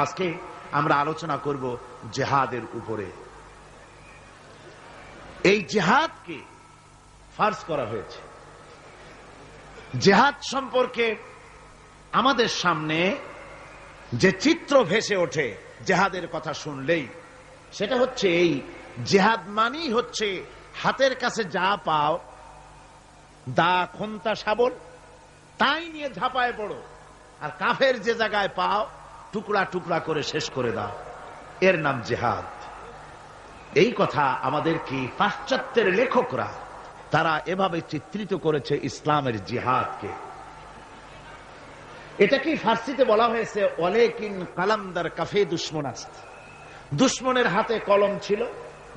আজকে আমরা আলোচনা করব জিহাদের উপরে। এই জিহাদকে ফার্জ করা হয়েছে। জিহাদ সম্পর্কে আমাদের সামনে যে চিত্র ভেসে ওঠে জিহাদের কথা শুনলেই, সেটা হচ্ছে এই জিহাদ মানেই হচ্ছে হাতের কাছে যা পাও, দা, খন্তা, শাবল, তাই নিয়ে ঝাঁপায় পড়ো, আর কাফের যে জায়গায় পাও টুকরা টুকরা করে শেষ করে দাও। এর নাম জিহাদ। এই কথা আমাদেরকে পাশ্চাত্যের লেখকরা তারা এভাবে চিত্রিত করেছে ইসলামের জিহাদকে। এটাকে ফার্সিতে বলা হয়েছে ওয়ালাকিন কালামদার কাফে দুশমন আস্ত। দুশমনের হাতে কলম ছিল,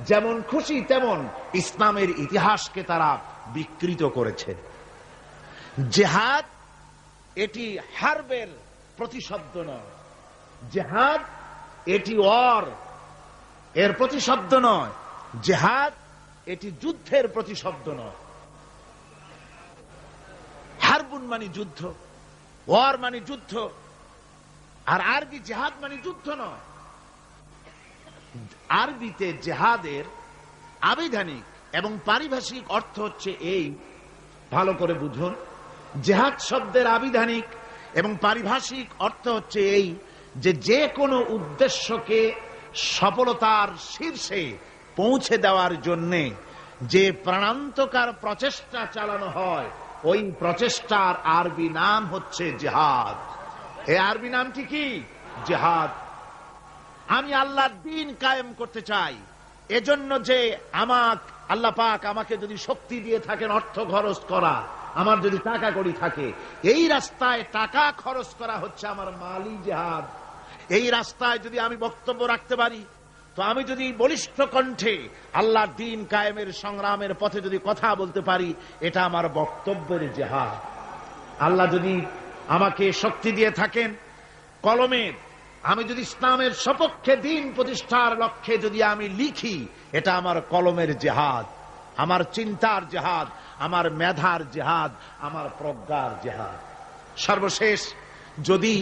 যেমন খুশি তেমন ইসলামের ইতিহাসকে তারা বিকৃত করেছে। জিহাদ এটি হারবের প্রতিশব্দ নয়, জিহাদ এটি এর প্রতিশব্দ নয়, জিহাদ এটি যুদ্ধের প্রতিশব্দ নয়। হারবুন মানে যুদ্ধ, ওয়ার মানে যুদ্ধ, আর আরবি জিহাদ মানে যুদ্ধ নয়। আরবিতে জিহাদের আবিধানিক এবং পারিভাষিক অর্থ হচ্ছে এই, ভালো করে বুঝুন। জিহাদ শব্দের আবিধানিক এবং পারিভাষিক অর্থ হচ্ছে এই যে যে কোনো উদ্দেশ্যকে সফলতার শীর্ষে পৌঁছে দেওয়ার জন্যে যে প্রাণান্তকার প্রচেষ্টা চালানো হয়, ওই প্রচেষ্টার আরবি নাম হচ্ছে জিহাদ। এই আরবি নামটি কি? জিহাদ। আমি আল্লাহর দ্বীন কায়েম করতে চাই, এজন্য যে আল্লাহ পাক আমাকে যদি শক্তি দিয়ে থাকেন অর্থ খরচ করা, আমার যদি টাকা কড়ি থাকে, এই রাস্তায় টাকা খরচ করা হচ্ছে আমার মালি জিহাদ। এই রাস্তায় যদি আমি বক্তব্য রাখতে পারি, তো আমি যদি বলিষ্ঠ কণ্ঠে আল্লাহর দ্বীন কায়েমের সংগ্রামের পথে যদি কথা বলতে পারি, এটা আমার বক্তব্যের জিহাদ। আল্লাহ যদি আমাকে শক্তি দিয়ে থাকেন কলমের, আমি যদি ইসলামের সপক্ষে দ্বীন প্রতিষ্ঠার লক্ষ্যে যদি আমি লিখি, এটা আমার কলমের জিহাদ, আমার চিন্তার জিহাদ, আমার মেধার জিহাদ, আমার প্রজ্ঞার জিহাদ। সর্বশেষ যদি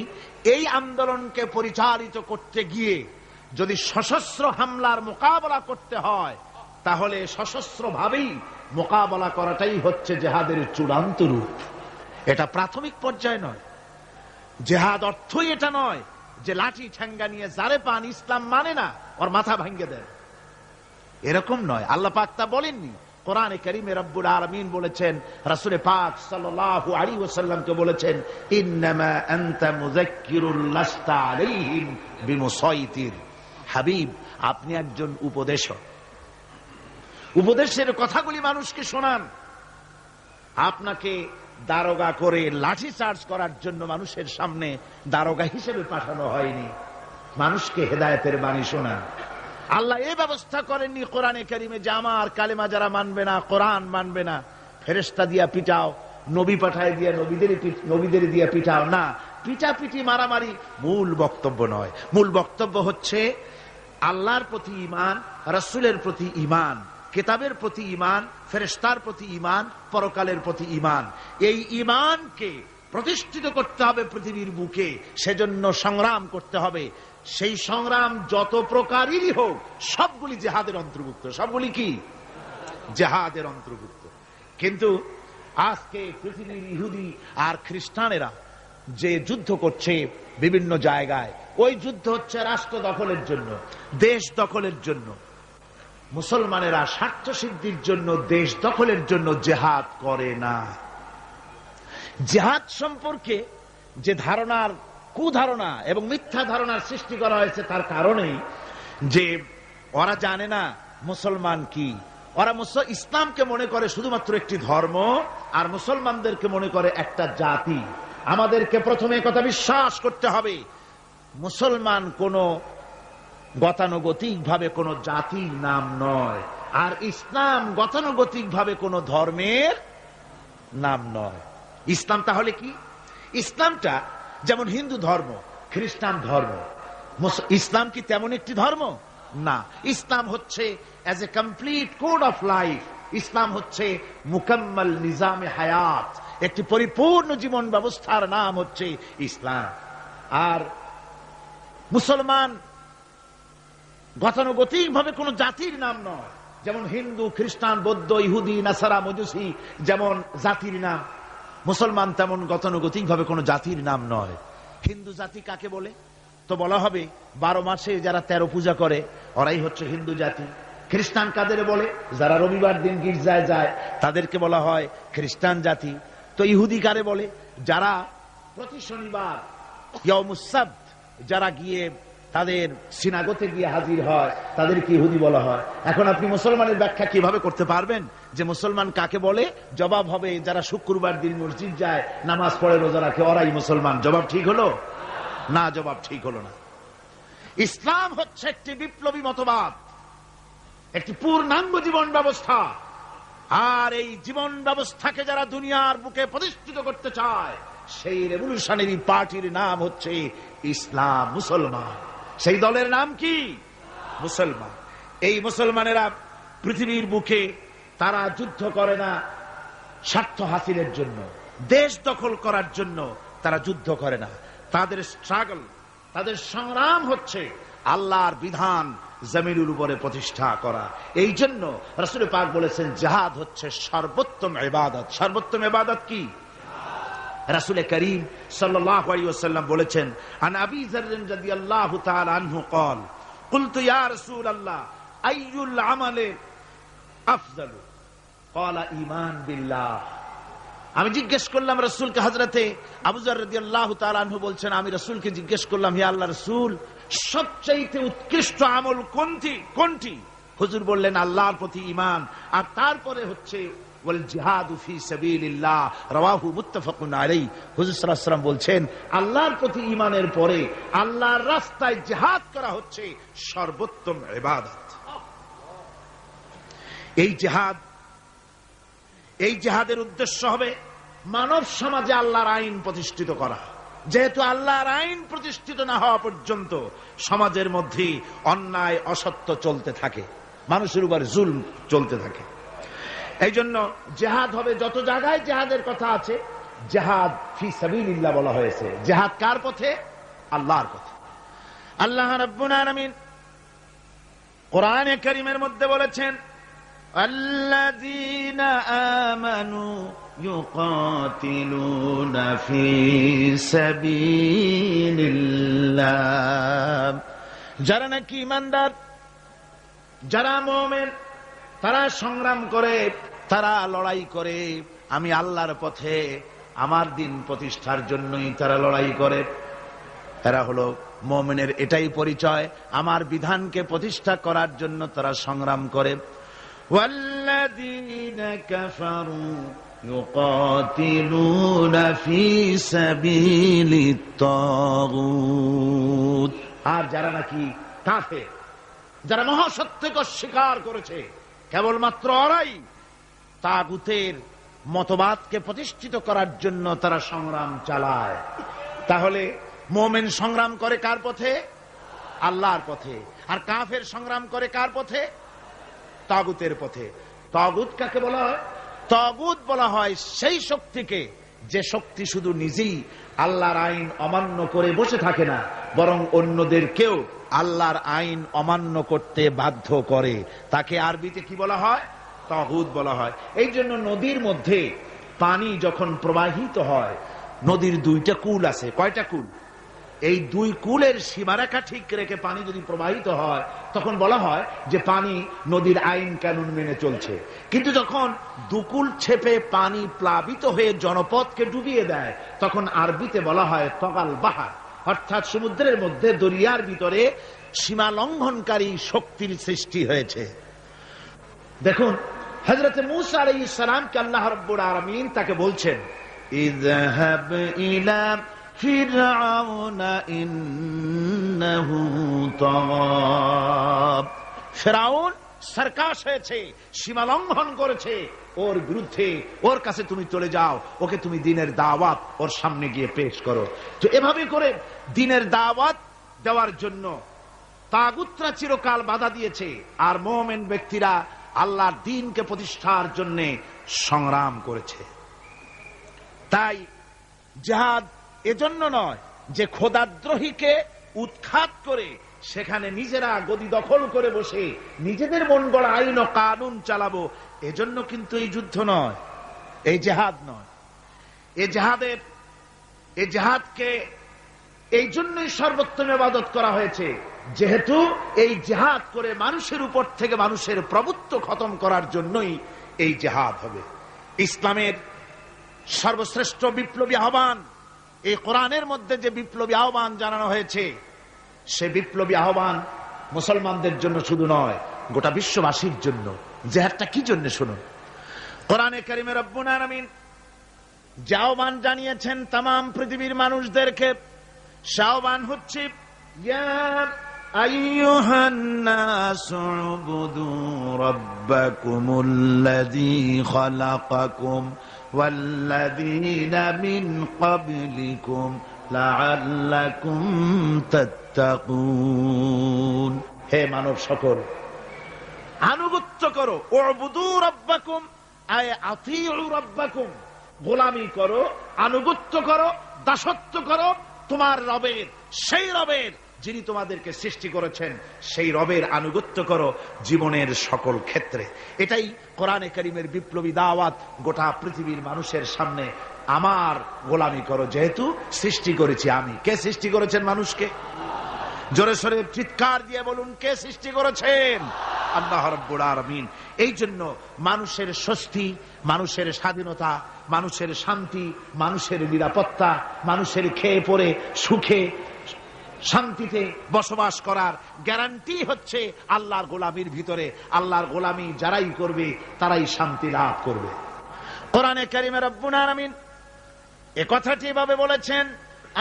এই আন্দোলনকে পরিচালিত করতে গিয়ে যদি সশস্ত্র হামলার মোকাবেলা করতে হয়, তাহলে সশস্ত্র ভাবেই মোকাবেলা করাটাই হচ্ছে জিহাদের চূড়ান্ত রূপ। এটা প্রাথমিক পর্যায়ে নয়। জিহাদ অর্থই এটা নয় যে লাঠি ঠ্যাঙ্গা নিয়ে যারে পান ইসলাম মানে না ওর মাথা ভাঙ্গে দেন, এরকম নয়। আল্লাহ পাক তা বলেননি। কোরআনে কারীমে রব্বুল আলামিন বলেছেন, রাসূল পাক সাল্লাল্লাহু আলাইহি ওয়াসাল্লামকে বলেছেন, ইন্নামা আনতা মুযাক্কিরুল লাস্তা আলাইহিম বিমুসাইতির। হাবিব, আপনি একজন উপদেশক, উপদেশের কথাগুলি মানুষকে শোনান। আপনাকে দারোগা করে লাঠি চার্জ করার জন্য মানুষের সামনে দারোগা হিসেবে পাঠানো হয়নি, মানুষকে হেদায়েতের বাণী শোনান। আল্লাহ এই ব্যবস্থা করেননি কোরআনে কারীমে যে আমার কালেমা যারা মানবে না, কোরআন মানবে না, ফেরেশতা দিয়া পিটাও, নবী পাঠায় দিয়া নবীদের দিয়া পিটাও। না, পিটাপিটি মারামারি মূল বক্তব্য নয়। মূল বক্তব্য হচ্ছে আল্লাহর প্রতি ঈমান, রাসূলের প্রতি ঈমান, কিতাবের প্রতি ঈমান, ফেরেশতার প্রতি ঈমান, পরকালের প্রতি ঈমান। এই ঈমানকে প্রতিষ্ঠিত করতে হবে পৃথিবীর বুকে, সেজন্য সংগ্রাম করতে হবে। সেই সংগ্রাম যত প্রকারেরই হোক, সবগুলি জিহাদের অন্তর্ভুক্ত। সবগুলি কি? জিহাদের অন্তর্ভুক্ত। কিন্তু আজকে পৃথিবীর ইহুদি আর খ্রিস্টানেরা যে যুদ্ধ করছে বিভিন্ন জায়গায়, ওই যুদ্ধ হচ্ছে রাষ্ট্র দখলের জন্য, দেশ দখলের জন্য। মুসলমানেরা স্বার্থ সিদ্ধির জন্য, দেশ দখলের জন্য জিহাদ করে না। জিহাদ সম্পর্কে যে ধারণার, কুধারণা এবং মিথ্যা ধারণার সৃষ্টি করা হয়েছে, তার কারণেই যে ওরা জানে না মুসলমান কি। ওরা ইসলামকে মনে করে শুধুমাত্র একটি ধর্ম, আর মুসলমানদেরকে মনে করে একটা জাতি। আমাদেরকে প্রথমে কথা বিশ্বাস করতে হবে, মুসলমান কোন গতানুগতিক ভাবে কোন জাতির নাম নয়, আর ইসলাম গতানুগতিক ভাবে কোন ধর্মের নাম নয়। ইসলাম তাহলে কি? ইসলামটা যেমন হিন্দু ধর্ম, খ্রিস্টান ধর্ম, ইসলাম কি তেমন একটি ধর্ম? না। ইসলাম হচ্ছে as a complete code of life. ইসলাম হচ্ছে মুকাম্মাল নিজামে হায়াত, একটি পরিপূর্ণ জীবন ব্যবস্থার নাম হচ্ছে ইসলাম। আর মুসলমান গতানুগতিক ভাবে কোন জাতির নাম নয়, যেমন হিন্দু, খ্রিস্টান, বৌদ্ধ, ইহুদি, নাসারা, মজুসি যেমন জাতির নাম, মুসলমান তেমন গতানুগতিক ভাবে কোন জাতির নাম নয়। হিন্দু জাতি কাকে বলে? তো বলা হবে 12 মাসে যারা 13 পূজা করে ওরাই হচ্ছে হিন্দু জাতি। খ্রিস্টান কাদের বলে? যারা রবিবার দিন গির্জায় যায় তাদেরকে বলা হয় খ্রিস্টান জাতি। তো ইহুদি কারে বলে? যারা প্রতি শনিবার ইয়াউমুস সাbt যারা গিয়ে তাদের সিনাগোতে গিয়ে হাজির হয় তাদেরকে ইহুদি বলা হয়। এখন আপনি মুসলমানের ব্যাখ্যা কিভাবে করতে পারবেন যে মুসলমান কাকে বলে? জবাব হবে যারা শুক্রবার দিন মসজিদ যায়, নামাজ পড়ে, রোজা রাখে ওরাই মুসলমান। জবাব ঠিক হলো না? জবাব ঠিক হলো না। ইসলাম হচ্ছে একটি বিপ্লবী মতবাদ, একটি পূর্ণাঙ্গ জীবন ব্যবস্থা। আর এই জীবন ব্যবস্থাকে যারা দুনিয়ার বুকে প্রতিষ্ঠিত করতে চায় সেই রেভলিউশনারি পার্টির নাম হচ্ছে ইসলাম, মুসলমান। সেই দলের নাম কি? মুসলমান। এই মুসলমানেরা পৃথিবীর বুকে তারা যুদ্ধ করে না স্বার্থ হাসিলের জন্য, দেশ দখল করার জন্য তারা যুদ্ধ করে না। তাদের স্ট্রাগল, তাদের সংগ্রাম হচ্ছে আল্লাহর বিধান জমিনের উপরে প্রতিষ্ঠা করা। এই জন্য রাসূল পাক বলেছেন জিহাদ হচ্ছে সর্বোত্তম ইবাদত। সর্বোত্তম ইবাদত কি? রাসূল করিম সাল্লাল্লাহু আলাইহি ওয়াসাল্লাম বলেছেন, আন আবি যার রাদিয়াল্লাহু তাআলা আনহু قال قلت يا رسول الله اي العمل افضل قال ايمان بالله। আমি জিজ্ঞেস করলাম রাসূলকে, হযরতে আবু যার রাদিয়াল্লাহু তাআলা আনহু বলছেন আমি রাসূলকে জিজ্ঞেস করলাম, হে আল্লাহর রাসূল সবচেয়ে উৎকৃষ্ট আমল কোনটি? হুজুর বললেন আল্লাহর প্রতি ঈমান, আর তারপরে হচ্ছে ওয়াল জিহাদু ফি সাবিলিল্লাহ, রাওয়াহু মুত্তাফাকুন আলাইহি। হুজুর সাল্লাল্লাহু আলাইহি ওয়াসাল্লাম বলছেন আল্লাহর প্রতি ঈমানের পরে আল্লাহর রাস্তায় জিহাদ করা হচ্ছে সর্বোত্তম ইবাদত। এই জিহাদের উদ্দেশ্য হবে মানব সমাজে আল্লাহর আইন প্রতিষ্ঠিত করা। যেহেতু আল্লাহর আইন প্রতিষ্ঠিত না হওয়া পর্যন্ত সমাজের মধ্যে অন্যায়, অসত্য চলতে থাকে, মানুষের উপর জুলম চলতে থাকে। এই জন্য জিহাদ হবে, যত জায়গায় জিহাদের কথা আছে জিহাদ ফি সাবিলিল্লাহ বলা হয়েছে। জিহাদ কার পথে? আল্লাহর পথে। আল্লাহ রাব্বুল আলামিন কোরআনে কারীমের মধ্যে বলেছেন আল্লাযীনা আমানু ইউকাতিলুনা ফি সাবিলিল্লাহ, যারা নাকি ঈমানদার, যারা মুমিন, তারা সংগ্রাম করে, তারা লড়াই করে আমি আল্লাহর পথে, আমার দিন প্রতিষ্ঠার জন্যই তারা লড়াই করে। এরা হলো মুমিনের এটাই পরিচয়, আমার বিধানকে প্রতিষ্ঠা করার জন্য তারা সংগ্রাম করে। ওয়াল্লাযীনা কাফারু ইউকাতিলুনা ফি সাবিলিত তাগুত, আর যারা নাকি কাফের, যারা মহাসত্যকে অস্বীকার করেছে, কেবলমাত্র ওরাই তাগুতের মতবাদকে প্রতিষ্ঠিত করার জন্য তারা সংগ্রাম চালায়। তাহলে মুমিন সংগ্রাম করে কার পথে? আল্লাহর পথে। আর কাফের সংগ্রাম করে কার পথে? তাগুতের পথে। তাগুত কাকে বলা হয়? তাগুত বলা হয় সেই শক্তিকে যে শক্তি শুধু নিজেই আল্লাহর আইন অমান্য করে বসে থাকে না, বরং অন্যদেরকেও আল্লাহর আইন অমান্য করতে বাধ্য করে। তাকে আরবিতে কি বলা হয়? তাগুত বলা হয়। এই জন্য নদীর মধ্যে পানি যখন প্রবাহিত হয়, নদীর দুইটা কুল আছে। কয়টা কুল? এই দুই কুলের সীমারেখা ঠিক রেখে পানি যদি প্রবাহিত হয় তখন বলা হয় যে পানি নদীর আইন কানুন মেনে চলছে। কিন্তু যখন দুকুল ছেপে পানি প্লাবিত হয়ে জনপদকে ডুবিয়ে দেয় তখন আরবিতে বলা হয় তগাল বাহার, অর্থাৎ সমুদ্রের মধ্যে, দরিয়ার ভিতরে সীমা লঙ্ঘনকারী শক্তির সৃষ্টি হয়েছে। দেখুন হযরত মূসা আলাইহিস সালামকে আল্লাহ রাব্বুল আলামিন তাকে বলছেন ইযহাব ইলা ফিরআউনা ইন্নাহু তাগা, ফিরআউন সরকাশ হয়েছে, সীমা লঙ্ঘন করেছে, ওর বিরুদ্ধে, ওর কাছে তুমি চলে যাও, ওকে তুমি দ্বীনের দাওয়াত ওর সামনে গিয়ে পেশ করো। তো এভাবে করে দ্বীনের দাওয়াত দেওয়ার জন্য তাগুতরা চিরকাল বাধা দিয়েছে, আর মুমিন ব্যক্তিরা আল্লাহর দ্বীনকে প্রতিষ্ঠার জন্য সংগ্রাম করেছে। তাই জিহাদ এজন্য নয় যে খোদাদ্রোহীকে উৎখাত করে সেখানে নিজেরা গদি দখল করে বসে নিজেদের মন গড়া আইন ও কানুন চালাবো, এজন্য কিন্তু এই যুদ্ধ নয়, এই জেহাদ নয়। এই জেহাদকে এই জন্যই সর্বোত্তম ইবাদত করা হয়েছে, যেহেতু এই জেহাদ করে মানুষের উপর থেকে মানুষের প্রভুত্ব খতম করার জন্যই এই জেহাদ হবে। ইসলামের সর্বশ্রেষ্ঠ বিপ্লবী আহ্বান, এই কোরআনের মধ্যে যে বিপ্লবী আহ্বান জানানো হয়েছে, সে বিপ্লবী আহ্বান মুসলমানদের জন্য শুধু নয়, গোটা বিশ্ববাসীর জন্য। জেহাদটা কি জন্য শুনুন। কোরআনে কারিমে রব্বুল আলামিন যে আহ্বান জানিয়েছেন তামাম পৃথিবীর মানুষদেরকে, সে আহ্বান হচ্ছে ইয়া আইয়ুহান নাসু উবুদু রাব্বাকুমুল্লাযী খালাকাকুম ওয়াল্লাযীনা মিন ক্বাবলিকুম লাআল্লাকুম তাত্তাকুন। হে মানব সকল, আনুগত্য করো, উবুদু রাব্বাকুম আয় আতিউ রাব্বাকুম, গোলামি করো, আনুগত্য করো, দাসত্ব করো তোমার রবের, সেই রবের যিনি তোমাদেরকে সৃষ্টি করেছেন, সেই রবের আনুগত্য করো জীবনের সকল ক্ষেত্রে। এটাই কোরআনে কারীমের বিপ্লবী দাওয়াত গোটা পৃথিবীর মানুষের সামনে। আমার গোলামি করো, যেহেতু সৃষ্টি করেছি আমি। কে সৃষ্টি করেছেন মানুষকে? জোরে সোরে চিৎকার দিয়ে বলুন, কে সৃষ্টি করেছেন? আল্লাহ রাব্বুল আলামিন। এই জন্য মানুষের স্বস্তি, মানুষের স্বাধীনতা, মানুষের শান্তি, মানুষের নিরাপত্তা, মানুষের খেয়ে পরে সুখে শান্তিতে বসবাস করার গ্যারান্টি হচ্ছে আল্লাহর গোলামির ভিতরে। আল্লাহর গোলামি যারাই করবে তারাই শান্তি লাভ করবে। কোরআনে কারীমে রব্বুল আলামিন এ কথাটি এভাবে বলেছেন,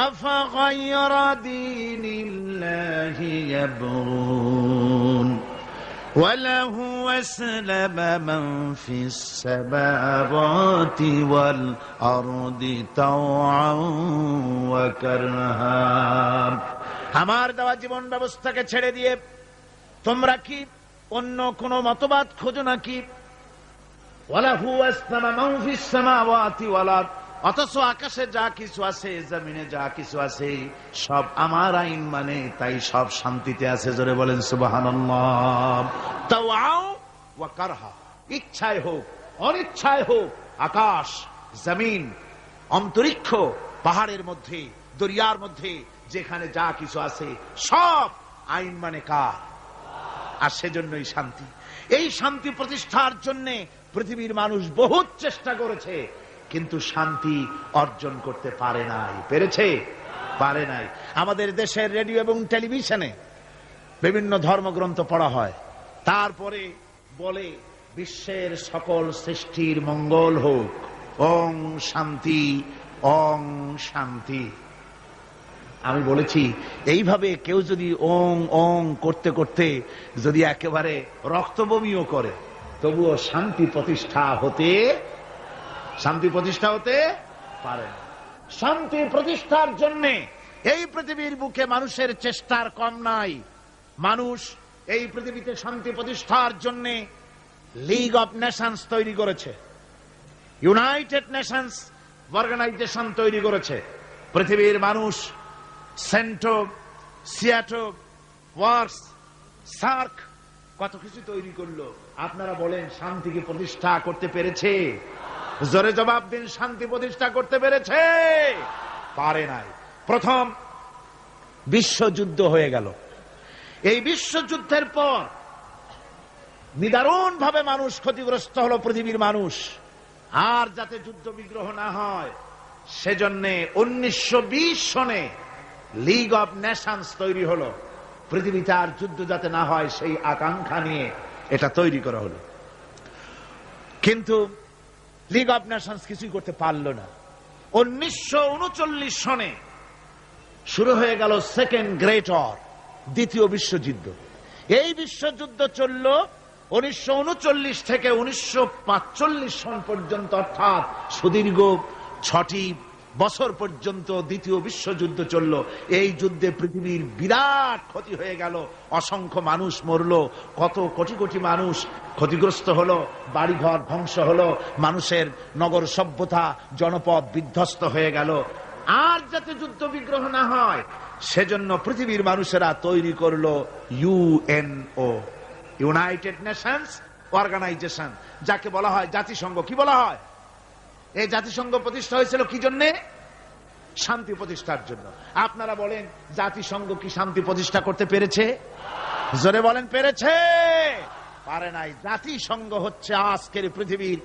আফাগায়রা দীনিল্লাহি ইয়াবগুন وله أسلم من في السماوات والأرض طوعا وكرها। আমার দেওয়া জীবন ব্যবস্থাকে ছেড়ে দিয়ে তোমরা কি অন্য কোন মতবাদ খোঁজো নাকি? ওয়ালাহু আসলামা মান ফিস সামাওয়াতি ওয়াল আরদ, অথচ আকাশে যা কিছু আছে, জমিনে যা কিছু আছে, সব আমার আইন মানে, তাই সব শান্তিতে আছে। জোরে বলেন সুবহানাল্লাহ। তাওআও ওয়া কারহা, ইচ্ছায় হোক অনিচ্ছায় হোক, আকাশ জমিন অন্তরিক্ষ পাহাড়ের মধ্যে দরিয়ার মধ্যে যেখানে যা কিছু আছে সব আইন মানে কার? আর সেজন্যই শান্তি। এই শান্তি প্রতিষ্ঠার জন্য পৃথিবীর মানুষ বহুত চেষ্টা করেছে, কিন্তু শান্তি অর্জন করতে পারে নাই। পেরেছে? পারে নাই। আমাদের দেশের রেডিও এবং টেলিভিশনে বিভিন্ন ধর্মগ্রন্থ পড়া হয়, তারপরে বলে বিশ্বের সকল সৃষ্টির মঙ্গল হোক, ওং শান্তি, ওং শান্তি। আমি বলেছি, এইভাবে কেউ যদি ওং ওং করতে করতে যদি একেবারে রক্তবমিও করে, তবুও শান্তি প্রতিষ্ঠা হতে পারে না। শান্তি প্রতিষ্ঠার জন্য এই পৃথিবীর বুকে মানুষের চেষ্টার কম নাই। মানুষ এই পৃথিবীতে শান্তি প্রতিষ্ঠার জন্য লিগ অব নেশনস তৈরি করেছে, ইউনাইটেড নেশনস অর্গানাইজেশন তৈরি করেছে। পৃথিবীর মানুষ সেন্টো, সিয়াটো, ওয়ার্স, সার্ক কত কিছু তৈরি করলো। আপনারা বলেন, শান্তিকে প্রতিষ্ঠা করতে পেরেছে? জোরে জবাব দিন, শান্তি প্রতিষ্ঠা করতে পেরেছে? পারে নাই। প্রথম বিশ্বযুদ্ধ হয়ে গেল। এই বিশ্বযুদ্ধের পর নিদারুণ ভাবে মানুষ ক্ষতিগ্রস্ত হলো, পৃথিবীর মানুষ। আর যাতে যুদ্ধ বিগ্রহ না হয় সেজন্য 1920 সনে লিগ অব নেশনস তৈরি হলো। পৃথিবীতে আর যুদ্ধ যাতে না হয় সেই আকাঙ্ক্ষা নিয়ে এটা তৈরি করা হলো। কিন্তু লিগ অব নেশনস কিছুই করতে পারল না। 1939 সনে শুরু হয়ে গেল সেকেন্ড গ্রেট ওয়ার, দ্বিতীয় বিশ্বযুদ্ধ। এই বিশ্বযুদ্ধ চলল 1939 থেকে 1945 সন পর্যন্ত, অর্থাৎ সুদীর্ঘ 6টি বছর পর্যন্ত দ্বিতীয় বিশ্বযুদ্ধ চলল। এই যুদ্ধে পৃথিবীর বিরাট ক্ষতি হয়ে গেল, অসংখ্য মানুষ মরল, কত কোটি কোটি মানুষ ক্ষতিগ্রস্ত হলো, বাড়িঘর ধ্বংস হলো, মানুষের নগর সভ্যতা জনপদ বিধ্বস্ত হয়ে গেল। আর যাতে যুদ্ধ বিগ্রহ না হয় সেজন্য পৃথিবীর মানুষেরা তৈরি করলো ইউএনও, ইউনাইটেড নেশনস অর্গানাইজেশন, যাকে বলা হয় জাতিসংঘ। কি বলা হয়? এই জাতিসংঘ প্রতিষ্ঠা হয়েছিল কি জন্যে? শান্তি প্রতিষ্ঠার জন্য। আপনারা বলেন জাতিসংঘ কি শান্তি প্রতিষ্ঠা করতে পেরেছে? জোরে বলেন, পেরেছে? পারে নাই। জাতিসংঘ হচ্ছে আজকের পৃথিবীর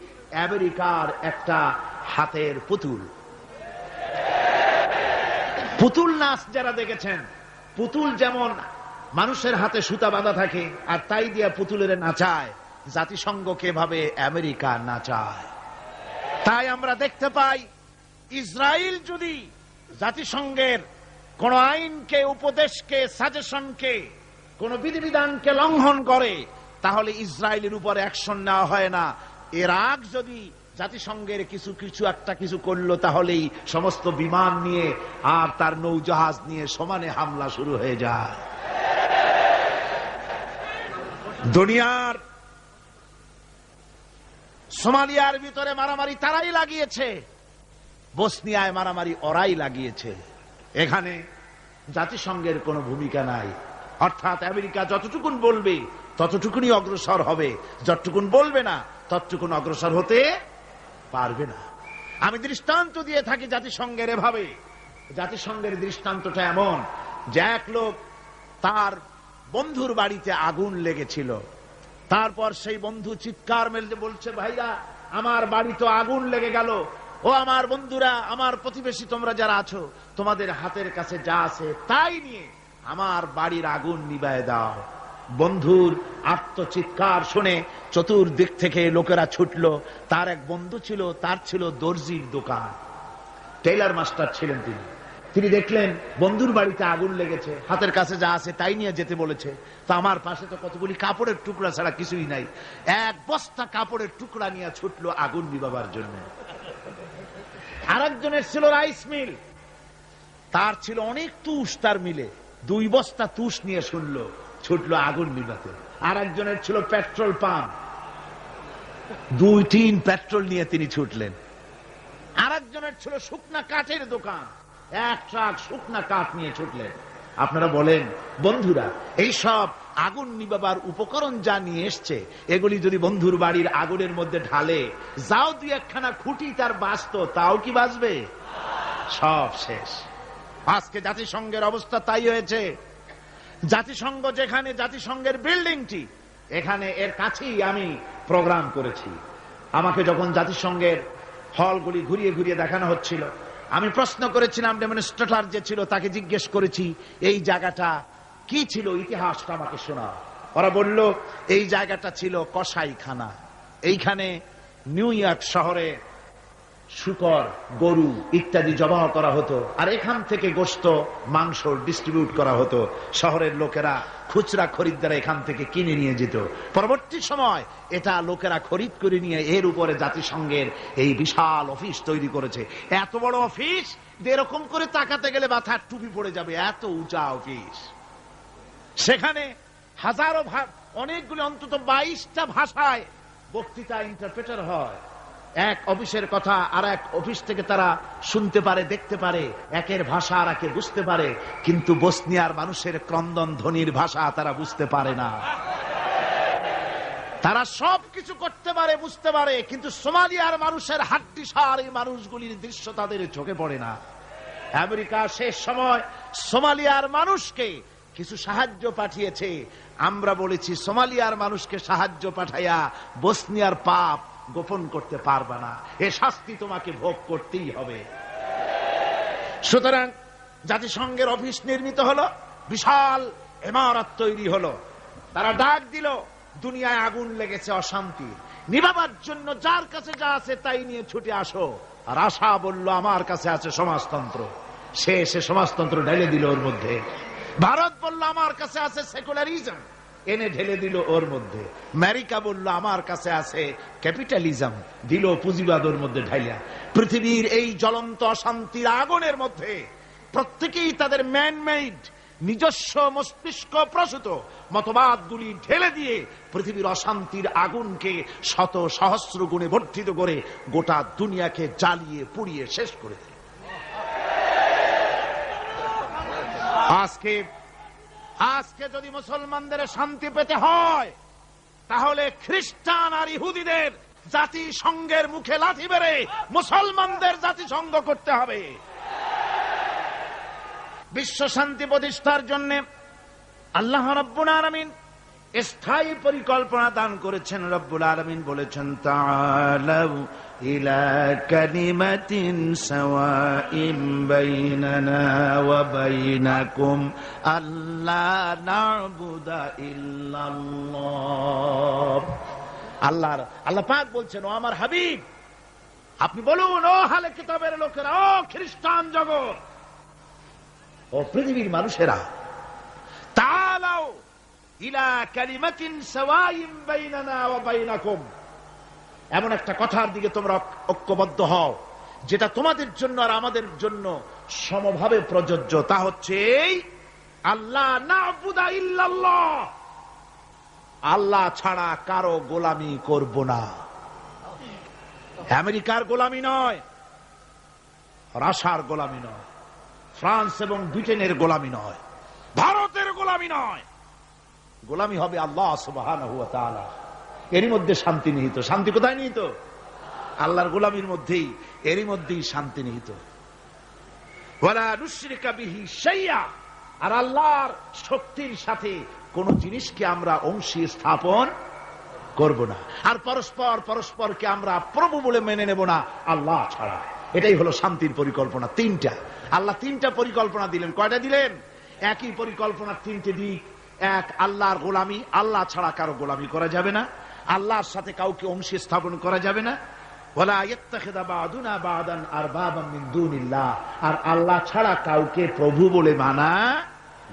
আমেরিকার একটা হাতের পুতুল। পুতুল নাচ যারা দেখেছেন, পুতুল যেমন মানুষের হাতে সুতা বাঁধা থাকে আর তাই দিয়া পুতুলের নাচায়, জাতিসংঘকে এভাবে আমেরিকা নাচায়। তাই আমরা দেখতে পাই ইসরায়েল যদি জাতিসংঘের কোন আইনকে, উপদেশকে, সাজেশনকে, কোন বিধিবিধানকে লঙ্ঘন করে, তাহলে ইসরায়েলের উপর অ্যাকশন নেওয়া হয় না। ইরাক যদি জাতিসংঘের কিছু করলো, তাহলেই সমস্ত বিমান নিয়ে আর তার নৌজাহাজ নিয়ে সমানে হামলা শুরু হয়ে যায়। দুনিয়ার সোমালিয়ার ভিতরে মারামারি তারাই লাগিয়েছে, বসনিয়ায় মারামারি ওরাই লাগিয়েছে। এখানে জাতিসংঘের কোনো ভূমিকা নাই। অর্থাৎ আমেরিকা যতটুকুন বলবে ততটুকুনই অগ্রসর হবে, যতটুকুন বলবে না ততটুকুন অগ্রসর হতে পারবে না। আমি দৃষ্টান্ত দিয়ে থাকি জাতিসংঘের এভাবে। জাতিসংঘের দৃষ্টান্তটা এমন যে এক লোক, তার বন্ধুর বাড়িতে আগুন লেগেছিল। তারপর সেই বন্ধু চিৎকার মেলে বলছে, ভাইরা আমার বাড়ি তো আগুন লেগে গেল, ও আমার বন্ধুরা, আমার প্রতিবেশী, তোমরা যারা আছো, তোমাদের হাতের কাছে যা আছে তাই নিয়ে আমার বাড়ির আগুন নিভায়ে দাও। বন্ধুর আত্মচিৎকার শুনে চতুর্দিক থেকে লোকেরা ছুটলো। তার এক বন্ধু ছিল, তার ছিল দর্জির দোকান, টেইলার মাস্টার ছিলেন তিনি। তিনি দেখলেন বন্ধুর বাড়িতে আগুন লেগেছে, হাতের কাছে যা আছে তাই নিয়ে যেতে বলেছে। তো আমার পাশে তো কতগুলি কাপড়ের টুকরা ছাড়া কিছুই নাই। এক বস্তা কাপড়ের টুকরা নিয়ে ছুটলো আগুন নিভাবার জন্য। আরেকজনের ছিল রাইস মিল, তার ছিল অনেক তুষ তার মিলে, 2 বস্তা তুষ নিয়ে ছুটলো আগুন নিভাতে। আরেকজনের ছিল পেট্রোল পাম্প, 2-3 পেট্রোল নিয়ে তিনি ছুটলেন। আরেকজনের ছিল শুকনা কাঠের দোকান, 1 ট্রাক শুকনা কাঠ নিয়ে ছুটলেন। আপনারা বলেন বন্ধুরা, এই সব আগুন নিভাবার উপকরণ যা নিয়ে এসছে, এগুলি যদি বন্ধুর বাড়ির আগুনের মধ্যে ঢালে, যাও 2-1খানা খুঁটি তার বাঁচত, তাও কি বাঁচবে? সব শেষ। আজকে জাতিসংঘের অবস্থা তাই হয়েছে। জাতিসংঘ যেখানে, জাতিসংঘের বিল্ডিংটি এখানে, এর কাছেই আমি প্রোগ্রাম করেছি। আমাকে যখন জাতিসংঘের হলগুলি ঘুরিয়ে ঘুরিয়ে দেখানো হচ্ছিল, আমি প্রশ্ন করেছিলাম ডেমনস্ট্রেটর যে ছিল, তাকে জিজ্ঞেস করেছি এই জায়গাটা কি ছিল, ইতিহাসটা আমাকে শোনা। ওরা বলল এই জায়গাটা ছিল কসাইখানা। এইখানে নিউ ইয়র্ক শহরে শুকর, গরু ইত্যাদি জবাহ করা হতো, আর এখান থেকে গোশত, মাংস ডিস্ট্রিবিউট করা হতো। শহরের লোকেরা, খুচরা খরিদ্দার এখান থেকে কিনে নিয়ে যেত। পরবর্তী সময় এটা লোকেরা খরিদ করে নিয়ে এর উপরে জাতিসংঘের এই বিশাল অফিস তৈরি করেছে। এত বড় অফিস, এরকম করে তাকাতে গেলে মাথার টুপি পড়ে যাবে, এত উঁচা অফিস। সেখানে হাজারো, অনেকগুলি, অন্তত 22টা ভাষায় বক্তৃতা ইন্টারপ্রেটার হয়। এক অফিসের কথা আর এক অফিস থেকে তারা শুনতে পারে, দেখতে পারে, একের ভাষা আর একে বুঝতে পারে। কিন্তু বসনিয়ার মানুষের ক্রন্দন ধ্বনির ভাষা তারা বুঝতে পারে না। তারা সব কিছু করতে পারে, বুঝতে পারে, কিন্তু সোমালিয়ার মানুষের হাড্ডিসার এই মানুষগুলির দৃশ্য তাদের চোখে পড়ে না। আমেরিকা শেষ সময় সোমালিয়ার মানুষকে কিছু সাহায্য পাঠিয়েছে। আমরা বলেছি সোমালিয়ার মানুষকে সাহায্য পাঠাইয়া বসনিয়ার পাপ গোপন করতে পারবে না, এ শাস্তি তোমাকে ভোগ করতেই হবে। সুতরাং জাতিসংঘের অফিস নির্মিত হলো, বিশাল ইমারত তৈরি হলো। তারা ডাক দিল, দুনিয়ায় আগুন লেগেছে, অশান্তি নিভাবার জন্য যার কাছে যা আছে তাই নিয়ে ছুটে আসো। আর আশা বলল আমার কাছে আছে সমাজতন্ত্র। সে সমাজতন্ত্র ঢেলে দিল ওর মধ্যে। ভারত বলল আমার কাছে আছে সেকুলারিজম, এনে ঢেলে দিল ওর মধ্যে। আমেরিকা বলল আমার কাছে আছে ক্যাপিটালিজম, দিল পুঁজিবাদ ওর মধ্যে ঢাইলা। পৃথিবীর এই জ্বলন্ত অশান্তির আগুনের মধ্যে প্রত্যেকেই তাদের ম্যানমেড, নিজস্ব মস্তিষ্ক প্রসূত মতবাদগুলি ঢেলে দিয়ে পৃথিবীর অশান্তির আগুনকে শত সহস্র গুণে বর্ধিত করে গোটা দুনিয়াকে জ্বালিয়ে পুড়িয়ে শেষ করে দেয়। আজকে যদি মুসলমানদের শান্তি পেতে হয় তাহলে খ্রিস্টান আর ইহুদিদের জাতিসংঘের মুখে লাথি মেরে মুসলমানদের জাতিসংঘ করতে হবে। বিশ্ব শান্তি প্রতিষ্ঠার জন্য আল্লাহ রাব্বুল আলামিন স্থায়ী পরিকল্পনা দান করেছেন। রব্বুল আলামিন বলেছেন, তাআলাউ ইলা কালিমাতিন সাওয়াইন বাইনানা ওয়া বাইনাকুম আল্লা না'বুদা ইল্লাল্লাহ। আল্লাহ পাক বলছেন, ও আমার হাবিব আপনি বলুন, ও আহলে কিতাবের লোকেরা, ও খ্রিস্টান জগৎ, ও পৃথিবীর মানুষেরা, তাআলাউ ইলা কালিমাতিন সাওয়াইন বাইনানা ওয়া বাইনাকুম, এমন একটা কথার দিকে তোমরা ঐক্যবদ্ধ হও যেটা তোমাদের জন্য আর আমাদের জন্য সমভাবে প্রযোজ্য। তা হচ্ছে আল্লাহ না'বুদা ইল্লাল্লাহ, আল্লাহ ছাড়া কারো গোলামি করব না। আমেরিকার গোলামি নয়, রাশিয়ার গোলামি নয়, ফ্রান্স এবং ব্রিটেনের গোলামি নয়, ভারতের গোলামি নয়, গোলামি হবে আল্লাহ সুবহানাহু ওয়া তাআলা। এরই মধ্যে শান্তি নিহিত। শান্তি কোথায় নিহিত? আল্লাহর গোলামির মধ্যেই, এরই মধ্যেই শান্তি নিহিত। ওয়ালা নুশরিকা বিহি শাইআ, আর আল্লাহর শক্তির সাথে কোন জিনিসকে আমরা অংশী স্থাপন করব না, আর পরস্পরকে আমরা প্রভু বলে মেনে নেব না আল্লাহ ছাড়া। এটাই হলো শান্তির পরিকল্পনা। তিনটা আল্লাহ তিনটা পরিকল্পনা দিলেন। কয়টা দিলেন? একই পরিকল্পনার তিনটে দিক। এক, আল্লাহর গোলামি, আল্লাহ ছাড়া কারো গোলামি করা যাবে না, আল্লাহর সাথে কাউকে অংশী স্থাপন করা যাবে না। ওয়ালা ইয়াত্তাখিযা বা'দুনা বা'দান আরবাবাম মিন দুনিল্লাহ, আর আল্লাহ ছাড়া কাউকে প্রভু বলে মানা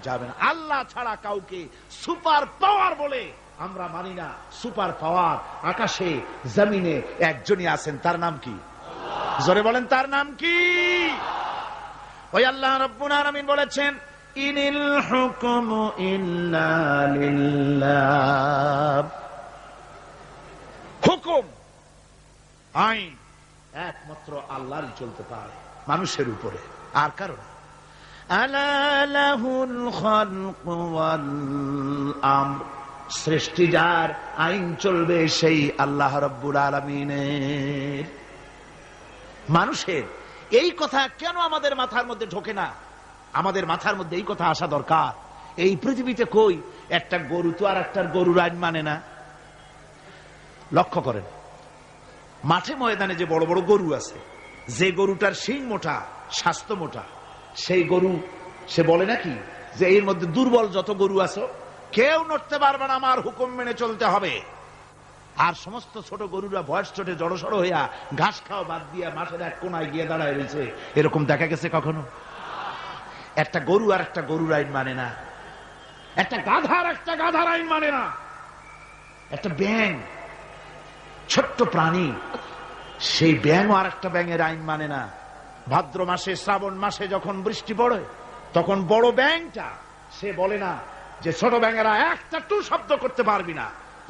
যাবে না। আল্লাহ ছাড়া কাউকে সুপার পাওয়ার বলে আমরা মানি না। সুপার পাওয়ার আকাশে জমিনে একজনই আছেন, তার নাম কি? জোরে বলেন, তার নাম কি? ওই আল্লাহ রাব্বুল আলামিন বলেছেন, ইনিল হুকমু ইল্লা লিল্লাহ, হুকুম আইন একমাত্র আল্লাহরই চলতে পারে, মানুষের উপরে আর কারণ। আলা লাহুল খালকু ওয়াল আমর, সৃষ্টি যার, আইন চলবে সেই আল্লাহ রাব্বুল আলামিনের। মানুষের এই কথা কেন আমাদের মাথার মধ্যে ঢোকে না? আমাদের মাথার মধ্যে এই কথা আসা দরকার। এই পৃথিবীতে কই একটা গরু তো আর একটা গরুর আইন মানে না। লক্ষ্য করেন, মাঠে ময়দানে যে বড় বড় গরু আছে, যে গরুটার শিং মোটা, স্বাস্থ্য মোটা, সেই গরু সে বলে নাকি যে এর মধ্যে দুর্বল যত গরু আছে কেউ নড়তে পারবে না, আমার হুকুম মেনে চলতে হবে। আর সমস্ত ছোট গরুরা ভয়েস চোটে জড়সড় হইয়া ঘাস খাওয়া বাদ দিয়া মাঠের এক কোনায় গিয়ে দাঁড়ায় রয়েছে, এরকম দেখা গেছে কখনো? একটা গরু আর একটা গরুর আইন মানে না, একটা গাধার আইন মানে না, একটা ব্যাঙ ছোট্ট প্রাণী, সেই ব্যাঙ আর একটা ব্যাঙের আইন মানে না। ভাদ্র মাসে, শ্রাবণ মাসে যখন বৃষ্টি পড়ে তখন বড় ব্যাঙটা সে বলে না যে ছোট ব্যাঙেরা একটা টু শব্দ করতে পারবি না,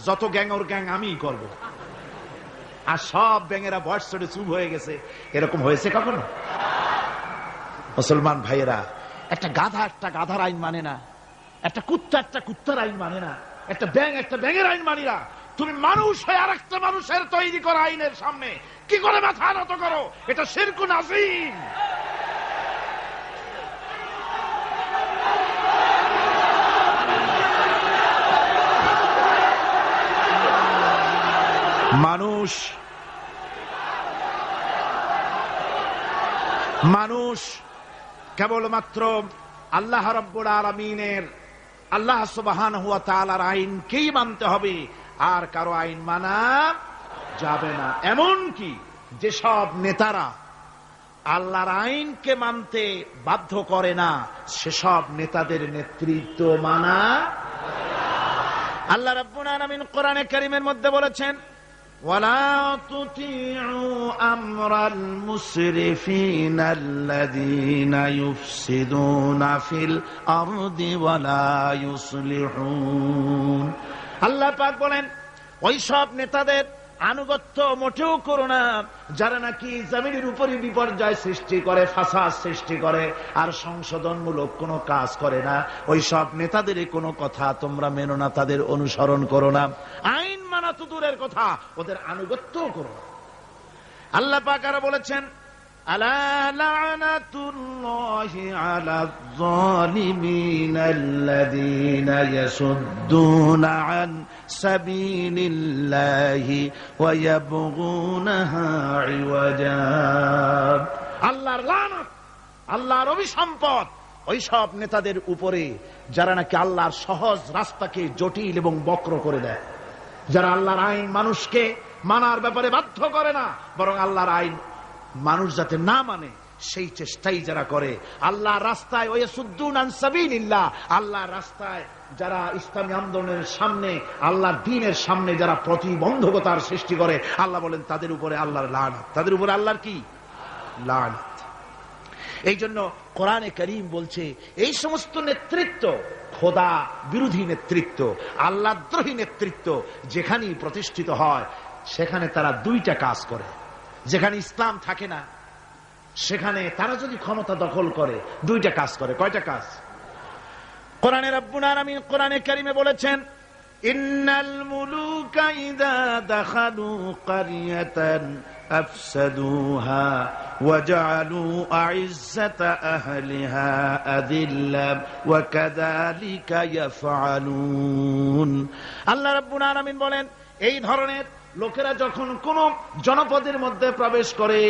যত গ্যাং ওর গ্যাং আমিই করব। আর সব ব্যাঙেরা বয়স চড়ে চুপ হয়ে গেছে, এরকম হয়েছে কখনো? মুসলমান ভাইয়েরা, একটা গাধার আইন মানে না, একটা কুত্তার আইন মানে না, একটা ব্যাঙের আইন মানি না। তুমি মানুষ হয়ে আর একটা মানুষের তৈরি করা আইনের সামনে কি করে মাথা নত করো? এটা শিরকুন আযীম। মানুষ কেবলমাত্র আল্লাহ রাব্বুল আলামিনের, আল্লাহ সুবহানাহু ওয়া তাআলার আইনকেই মানতে হবে, আর কারো আইন মানা যাবে না। এমন কি যেসব নেতারা আল্লাহর আইনকে মানতে বাধ্য করে না, সেসব নেতাদের নেতৃত্ব মানা। আল্লাহ রাব্বুল আলামিন কোরআনে কারীমের মধ্যে বলেছেন, ওয়ালা তুতিউ আমরাল মুসরিফিনাল্লাযীনা ইউফসিদুনা ফিল আরদি ওয়ালা ইউসলিহুন। আল্লাহ পাক বলেন, ওই সব নেতাদের আনুগত্য মোটেও করো না যারা নাকি জমিনের উপরে বিপর্যয় সৃষ্টি করে, ফাসাদ সৃষ্টি করে, আর সংশোধনমূলক কোনো কাজ করে না। ওই সব নেতাদের কোনো কথা তোমরা মেনো না, তাদের অনুসরণ করো না। আইন মানা তো দূরের কথা, ওদের আনুগত্যও করো না। আল্লাহ পাক আরো বলেছেন, আলা লানাতুল্লাহি আলায যালিমিন আল্লাযীনা ইয়াসুদ্দুনা আন সাবিলিল্লাহি ওয়া ইয়াবগুনাহা ইওয়াজা। আল্লাহর লানত, আল্লাহর অভিসম্পদ ওই সব নেতাদের উপরে যারা নাকি আল্লাহর সহজ রাস্তাকে জটিল এবং বক্র করে দেয়, যারা আল্লাহর আইন মানুষকে মানার ব্যাপারে বাধ্য করে না, বরং আল্লাহর আইন মানুষ যাতে না মানে সেই চেষ্টাই যারা করে। আল্লাহর রাস্তায় ওয়াসুদ্দুন আন সাবিলিল্লাহ, আল্লাহর রাস্তায় যারা ইসলামী আন্দোলনের সামনে, আল্লাহর দ্বীনের সামনে যারা প্রতিবন্ধকতার সৃষ্টি করে, আল্লাহ বলেন তাদের উপরে আল্লাহর লানত, তাদের উপরে আল্লাহর কি লানত। এই জন্য কোরআনে কারীম বলছে এই সমস্ত নেতৃত্ব, খোদা বিরোধী নেতৃত্ব, আল্লাহদ্রোহী নেতৃত্ব যেখানেই প্রতিষ্ঠিত হয় সেখানে তারা দুইটা কাজ করে। যেখানে ইসলাম থাকে না সেখানে তারা যদি ক্ষমতা দখল করে দুইটা কাজ করে। কয়টা কাজ? কোরআনে রব্বুল আলামিন কোরআনে কারীমে বলেছেন, ইন্নাল মুলুকা ইযা দাখালু ক্বারিয়াতান আফসাদুহা ওয়া জাআলু আ'iজ্জাতা আহলিহা আযিল্লা ওয়া কাযালিকা ইয়াফআলুন। আল্লাহ রাব্বুল আলামিন বলেন, এই ধরনের লোকেরা যখন কোন জনপদের মধ্যে প্রবেশ করে,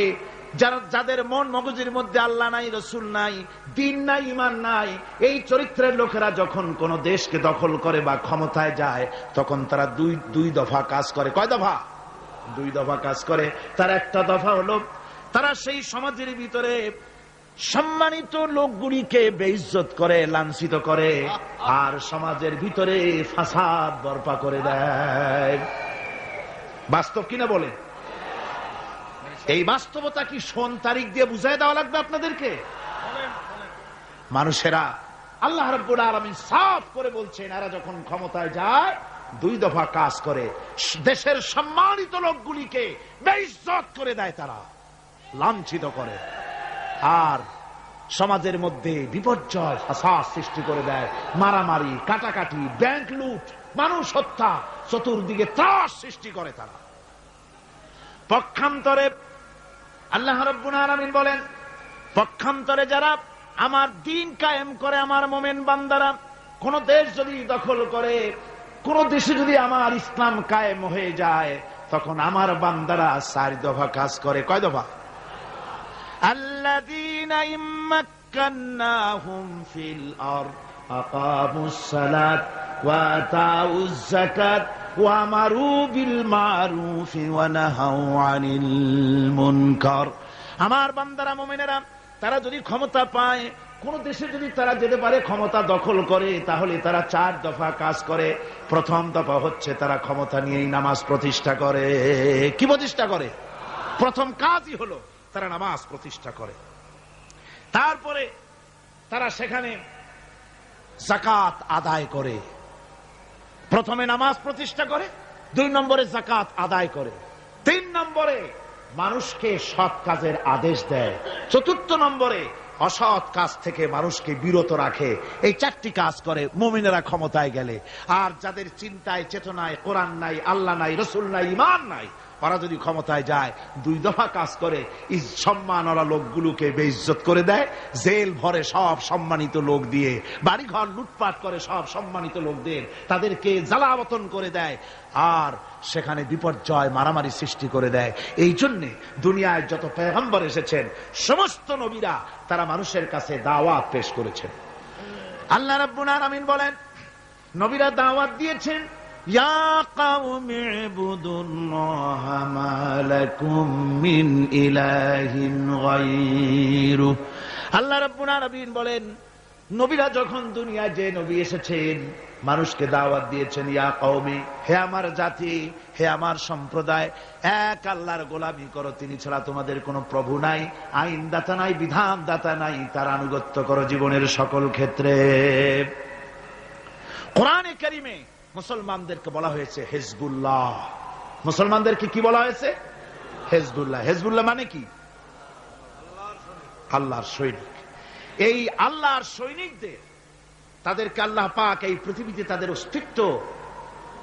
যাদের মন মগজের মধ্যে আল্লাহ নাই, রসুল নাই, দ্বীন নাই, ঈমান নাই, এই চরিত্রের লোকেরা যখন কোন দেশকে দখল করে বা ক্ষমতায় যায়, তখন তারা দুই দফা কাজ করে। কয় দফা? দুই দফা কাজ করে। তার একটা দফা হলো তারা সেই সমাজের ভিতরে সম্মানিত লোকগুলিকে বেইজ্জত করে, লাঞ্ছিত করে, আর সমাজের ভিতরে ফাসাদ বরপা করে দেয়। বাস্তব কিনা বলে? এই বাস্তবতা কি সন তারিখ দিয়ে বুঝাই দেওয়া লাগবে আপনাদেরকে? মানুষেরা আল্লাহ রাব্বুল আলামিন সাফ করে বলছেন, এরা যখন ক্ষমতায় যায় দুই দফা কাজ করে। দেশের সম্মানিত লোকগুলিকে বেইজ্জত করে দেয়, তারা লাঞ্ছিত করে, আর সমাজের মধ্যে বিপর্যয় ফাসাদ সৃষ্টি করে দেয়। মারামারি, কাটাকাটি, ব্যাংক লুট, মানুষ হত্যা, চতুর্দিকে ত্রাস সৃষ্টি করে তারা। পক্ষান্তরে আল্লাহ রাব্বুল আলামিন বলেন, পক্ষান্তরে যারা আমার দ্বীন কায়েম করে, আমার মুমিন বান্দারা কোন দেশ যদি দখল করে, কোন দেশে যদি আমার ইসলাম কায়েম হয়ে যায়, তখন আমার বান্দারা চার দফা কাজ করে। কয় দফা? আল্লাযীনা ইম্মাক্কান্নাহুম ফিল আরদ আকামুস সালাত ওয়া আতাউজ যাকাত ওয়া আমারু বিল মারুফ ওয়া নাহাউ আনিল মুনকার। আমার বান্দারা মুমিনেরা তারা যদি ক্ষমতা পায়, কোন দেশে যদি তারা যেতে পারে, ক্ষমতা দখল করে, তাহলে তারা চার দফা কাজ করে। প্রথম দফা হচ্ছে তারা ক্ষমতা নিয়েই নামাজ প্রতিষ্ঠা করে। কি প্রতিষ্ঠা করে? প্রথম কাজই হলো তারা নামাজ প্রতিষ্ঠা করে। তারপরে তারা সেখানে যাকাত আদায় করে। প্রথমে নামাজ প্রতিষ্ঠা করে, 2 নম্বরে যাকাত আদায় করে, 3 নম্বরে মানুষকে সৎ কাজের আদেশ দেয়, 4 নম্বরে অসৎ কাজ থেকে মানুষকে বিরত রাখে। এই 4টি কাজ করে মুমিনেরা ক্ষমতায় গেলে। আর যাদের চিন্তায় চেতনায় কোরআন নাই, আল্লাহ নাই, রসুল নাই, ঈমান নাই, ওরা যদি ক্ষমতায় যায় 2 দফা কাজ করে। সম্মানওয়ালা লোকগুলোকে বেইজ্জত করে দেয়, জেল ভরে সব সম্মানিত লোক দিয়ে, বাড়িঘর লুটপাট করে সব সম্মানিত লোকদের, তাদেরকে জ্বালাবতন করে দেয়, আর সেখানে বিপর্যয় মারামারি সৃষ্টি করে দেয়। এই জন্যে দুনিয়ায় যত পয়গম্বর এসেছেন, সমস্ত নবীরা তারা মানুষের কাছে দাওয়াত পেশ করেছেন। আল্লাহ রাব্বুল আলামিন বলেন, নবীরা দাওয়াত দিয়েছেন, ইয়া কাওমি ইবুদুল্লাহা মা লাকুম মিন ইলাহিন গায়রু। আল্লাহ রাব্বুল আলামিন বলেন, নবীরা যখন দুনিয়ায় যে নবী এসেছেন, মানুষকে দাওয়াত দিয়েছেন, ইয়া কওমি, হে আমার জাতি, হে আমার সম্প্রদায়, এক আল্লাহর গোলামি করো, তিনি ছাড়া তোমাদের কোনো প্রভু নাই, আইনদাতা নাই, বিধানদাতা নাই, তার আনুগত্য করো জীবনের সকল ক্ষেত্রে। কোরআনে কারীমে মুসলমানদেরকে বলা হয়েছে হিজবুল্লাহ, মুসলমানদেরকে কি বলা হয়েছে? হেজবুল্লাহ। হেজবুল্লাহ মানে কি? আল্লাহর সৈনিক। এই আল্লাহর সৈনিকদের, তাদেরকে আল্লাহ পাক এই পৃথিবীতে তাদের অস্তিত্ব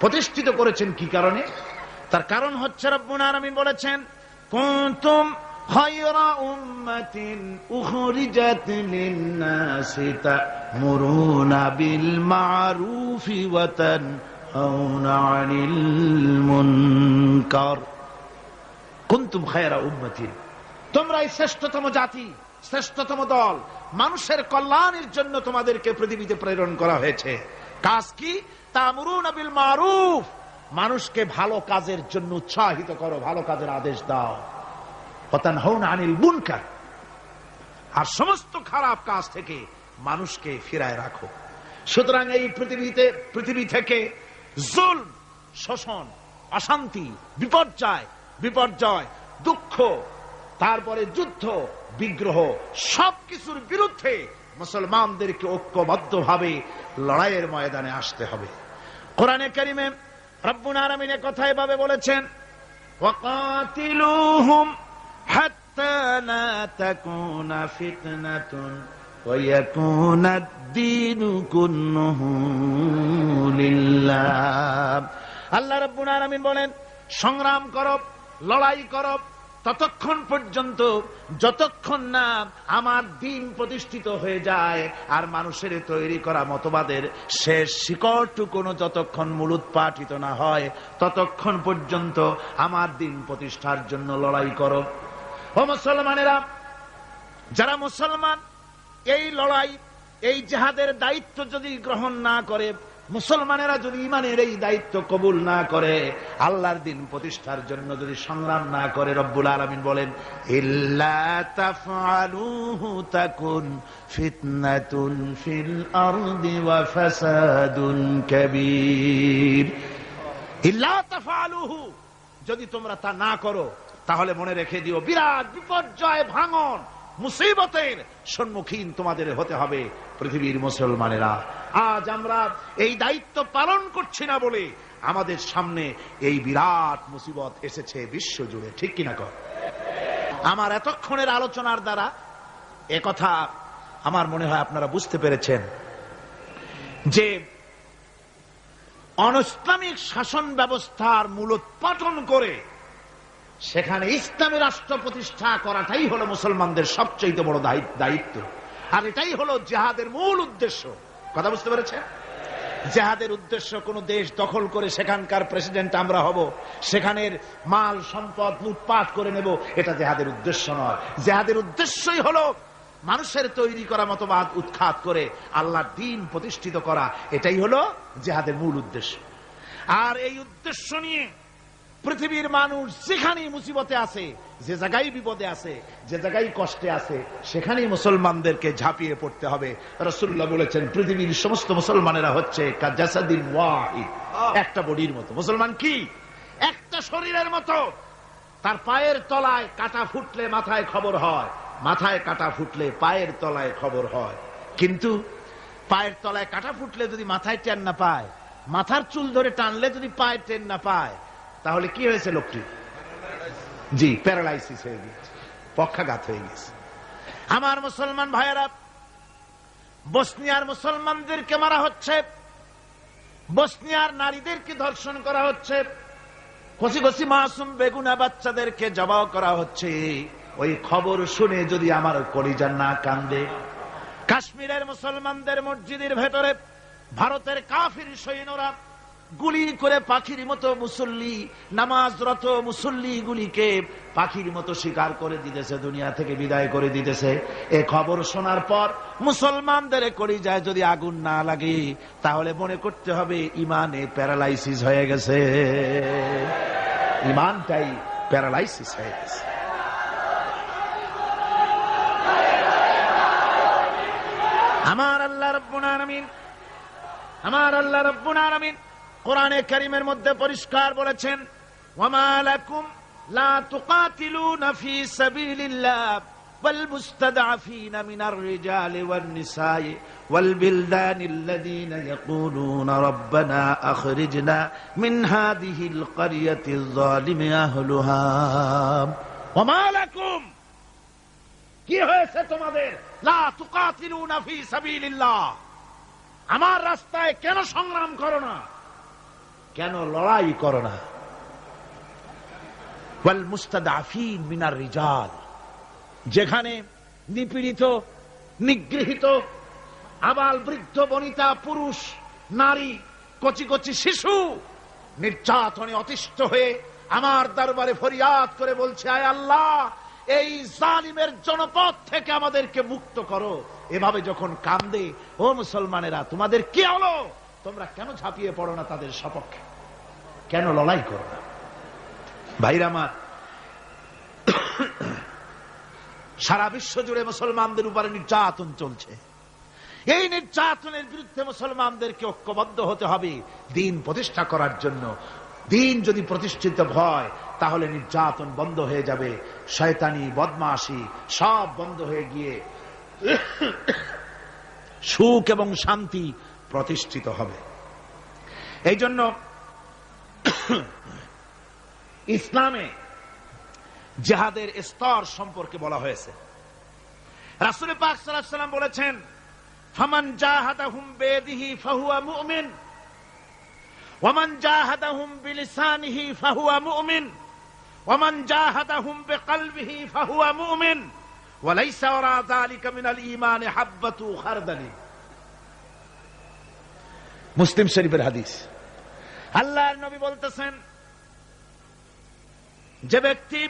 প্রতিষ্ঠিত করেছেন কি কারণে? তার কারণ হচ্ছে রব্বুল আলামিন বলেছেন, কুনতুম খায়রা উম্মাতিন উখরিজাত লিন-নাসি তা'মুরুনা বিল মা'রুফি ওয়া তানহাউনা 'আনিল মুনকার। কুনতুম খায়রা উম্মাতিন, তোমরাই শ্রেষ্ঠতম জাতি, শ্রেষ্ঠতম দল। মানুষের কল্যাণের জন্য তোমাদেরকে পৃথিবীতে প্রেরণ করা হয়েছে। কাজ কি? তা'মুরুনা বিল মা'রুফ, মানুষকে ভালো কাজের জন্য উৎসাহিত করো, ভালো কাজের আদেশ দাও। ওয়া তানহাউনা আনিল মুনকার, আর সমস্ত খারাপ কাজ থেকে মানুষকে ফিরায় রাখো। সুতরাং এই পৃথিবী থেকে জুলম, শোষণ, অশান্তি, বিপর্যয়, দুঃখ, তারপরে যুদ্ধ, বিগ্রহ, সবকিছুর বিরুদ্ধে মুসলমানদেরকে ঐক্যবদ্ধভাবে লড়াইয়ের ময়দানে আসতে হবে। কোরআনে কারিমে রব্বুল আলামিন কথা এভাবে বলেছেন, ওয়াকাতিলুহুম হাত্তা লা তাকুনা ফিতনাতুন ওয়া ইয়াকুনাদ দীনু কুল্লুহু লিল্লাহ। আল্লাহ রাব্বুল আলামিন বলেন, সংগ্রাম করো, লড়াই করো ততক্ষণ পর্যন্ত যতক্ষণ না আমার দিন প্রতিষ্ঠিত হয়ে যায়, আর মানুষের তৈরি করা মতবাদের শেষ শিকড়টুকুনো যতক্ষণ মূলোৎপাটিত না হয়, ততক্ষণ পর্যন্ত আমার দিন প্রতিষ্ঠার জন্য লড়াই করো। ও মুসলমানেরা, যারা মুসলমান এই লড়াই, এই জিহাদের দায়িত্ব যদি গ্রহণ না করে, মুসলমানেরা যদি ঈমানের এই দায়িত্ব কবুল না করে, আল্লাহর দিন প্রতিষ্ঠার জন্য যদি সংগ্রাম না করে, রব্বুল আলামিন বলেন, ইল্লা তাফআলুহু তাকুন ফিতনাতুন ফিল আরদি ওয়া ফাসাদুন কাবীর। ইল্লা তাফআলুহু, যদি তোমরা তা না করো, তাহলে মনে রেখে দিও বিরাট বিপর্যয়, ভাঙন, মুসিবতের সম্মুখীন তোমাদের হতে হবে পৃথিবীর মুসলমানেরা। আজ আমরা এই দায়িত্ব পালন করছি না বলে আমাদের সামনে এই বিরাট মুসিবত এসেছে বিশ্ব জুড়ে, ঠিক কিনা কর? আমার এতক্ষণের আলোচনার দ্বারা একথা আমার মনে হয় আপনারা বুঝতে পেরেছেন যে অনইসলামিক শাসন ব্যবস্থার মূলোৎপাটন করে সেখানে ইসলামী রাষ্ট্র প্রতিষ্ঠা করাটাই হলো মুসলমানদের সবচেয়ে বড় দায়িত্ব। আর এটাই হলো জিহাদের মূল উদ্দেশ্য। কথা বুঝতে পেরেছেন? জিহাদের উদ্দেশ্য কোন দেশ দখল করে সেখানকার প্রেসিডেন্ট আমরা হব, সেখানের মাল সম্পদ লুটপাট করে নেব, এটা জিহাদের উদ্দেশ্য নয়। জিহাদের উদ্দেশ্যই হলো মানুষের তৈরি করা মতবাদ উৎখাত করে আল্লাহর দ্বীন প্রতিষ্ঠিত করা, এটাই হলো জিহাদের মূল উদ্দেশ্য। আর এই উদ্দেশ্য নিয়ে পৃথিবীর মানুষ যেখানেই মুসিবতে আছে, যে জায়গায় বিপদে আছে, যে জায়গায় কষ্টে আছে, সেখানেই মুসলমানদেরকে ঝাঁপিয়ে পড়তে হবে। রাসূলুল্লাহ বলেছেন, পৃথিবীর সমস্ত মুসলমানেরা হচ্ছে কাজাসাদিন ওয়াহিদ, একটা বডির মতো। মুসলমান কি? একটা শরীরের মতো। তার পায়ের তলায় কাটা ফুটলে মাথায় খবর হয়, মাথায় কাটা ফুটলে পায়ের তলায় খবর হয়। কিন্তু পায়ের তলায় কাটা ফুটলে যদি মাথায় টেন না পায়, মাথার চুল ধরে টানলে যদি পায়ে টেন না পায়, তাহলে কি হয়েছে লোকটি? জি, প্যারালাইসিস হয়ে গেছে, পক্ষাঘাত হয়ে গেছে। আমার মুসলমান ভাইয়েরা, বসনিয়ার মুসলমানদেরকে মারা হচ্ছে, বসনিয়ার নারীদেরকে ধর্ষণ করা হচ্ছে, কচি কচি মাসুম বেগুনা বাচ্চাদেরকে জবাই করা হচ্ছে। ওই খবর শুনে যদি আমার কলিজা না কান্দে, কাশ্মীরের মুসলমানদের মসজিদের ভেতরে ভারতের কাফির সৈন্যরা গুলি করে পাখির মতো মুসল্লি, নামাজরত মুসল্লি গুলিকে পাখির মতো শিকার করে দিতেছে, দুনিয়া থেকে বিদায় করে দিতেছে। এ খবর শোনার পর মুসলমানদের কলিজায় যদি আগুন না লাগে, তাহলে মনে করতে হবে ইমানে প্যারালাইসিস হয়ে গেছে, ইমানটাই প্যারালাইসিস হয়ে গেছে। আমার আল্লাহ রাব্বুল আলামিন কোরআনে কারীমের মধ্যে পরিষ্কার বলেছেন, ওয়ামা লাকুম লা তুকাতিলুনা ফি সাবিলিল্লাহ والمستضعفين من الرجال والنساء والبلدان الذين يقولون ربنا أخرجنا من هذه القرية الظالم أهلها وما لكم কি হয়েছে তোমাদের লা তুকাতিলুনা ফি সাবিলিল্লাহ আমার রাস্তায় কেন সংগ্রাম করো না, কেন লড়াই করো না? ওয়াল মুস্তাদাফিন মিনার রিজাল, যেখানে নিপীড়িত, নিগৃহীত, আবাল বৃদ্ধ বনিতা, পুরুষ নারী, কচি কচি শিশু নির্যাতনে অতিষ্ঠ হয়ে আমার দরবারে ফরিয়াদ করে বলছে, আয় আল্লাহ, এই জালিমের জনপদ থেকে আমাদেরকে মুক্ত করো। এভাবে যখন কান্দে, ও মুসলমানেরা, তোমাদের কি হলো? তোমরা কেন ঝাঁপিয়ে পড়ো না তাদের সপক্ষে? কেন লড়াই করো না? ভাইরা আমার, সারা বিশ্ব জুড়ে মুসলমানদের উপরে নির্যাতন চলছে। এই নির্যাতনের বিরুদ্ধে মুসলমানদেরকে ঐক্যবদ্ধ হতে হবে দ্বীন প্রতিষ্ঠা করার জন্য। দ্বীন যদি প্রতিষ্ঠিত হয় তাহলে নির্যাতন বন্ধ হয়ে যাবে, শয়তানি বদমাশি সব বন্ধ হয়ে গিয়ে সুখ এবং শান্তি প্রতিষ্ঠিত হবে। এই জন্য ইসলামে জিহাদের স্তর সম্পর্কে বলা হয়েছে। রাসূল পাক সাল্লাল্লাহু আলাইহি ওয়াসাল্লাম বলেছেন, ফামান জাহাদাহুম বিয়াদিহি ফাহুয়া মুমিন ওয়ামান জাহাদাহুম বিলিসানিহি ফাহুয়া মুমিন ওয়ামান জাহাদাহুম বিকলবিহি ফাহুয়া মুমিন ওয়া লাইসা ওয়ারা যালিকা মিনাল ঈমানি হাববাতু খারদালি। মুসলিম শরীফের হাদিস। আল্লাহর নবী বলতেছেন, যে ব্যক্তি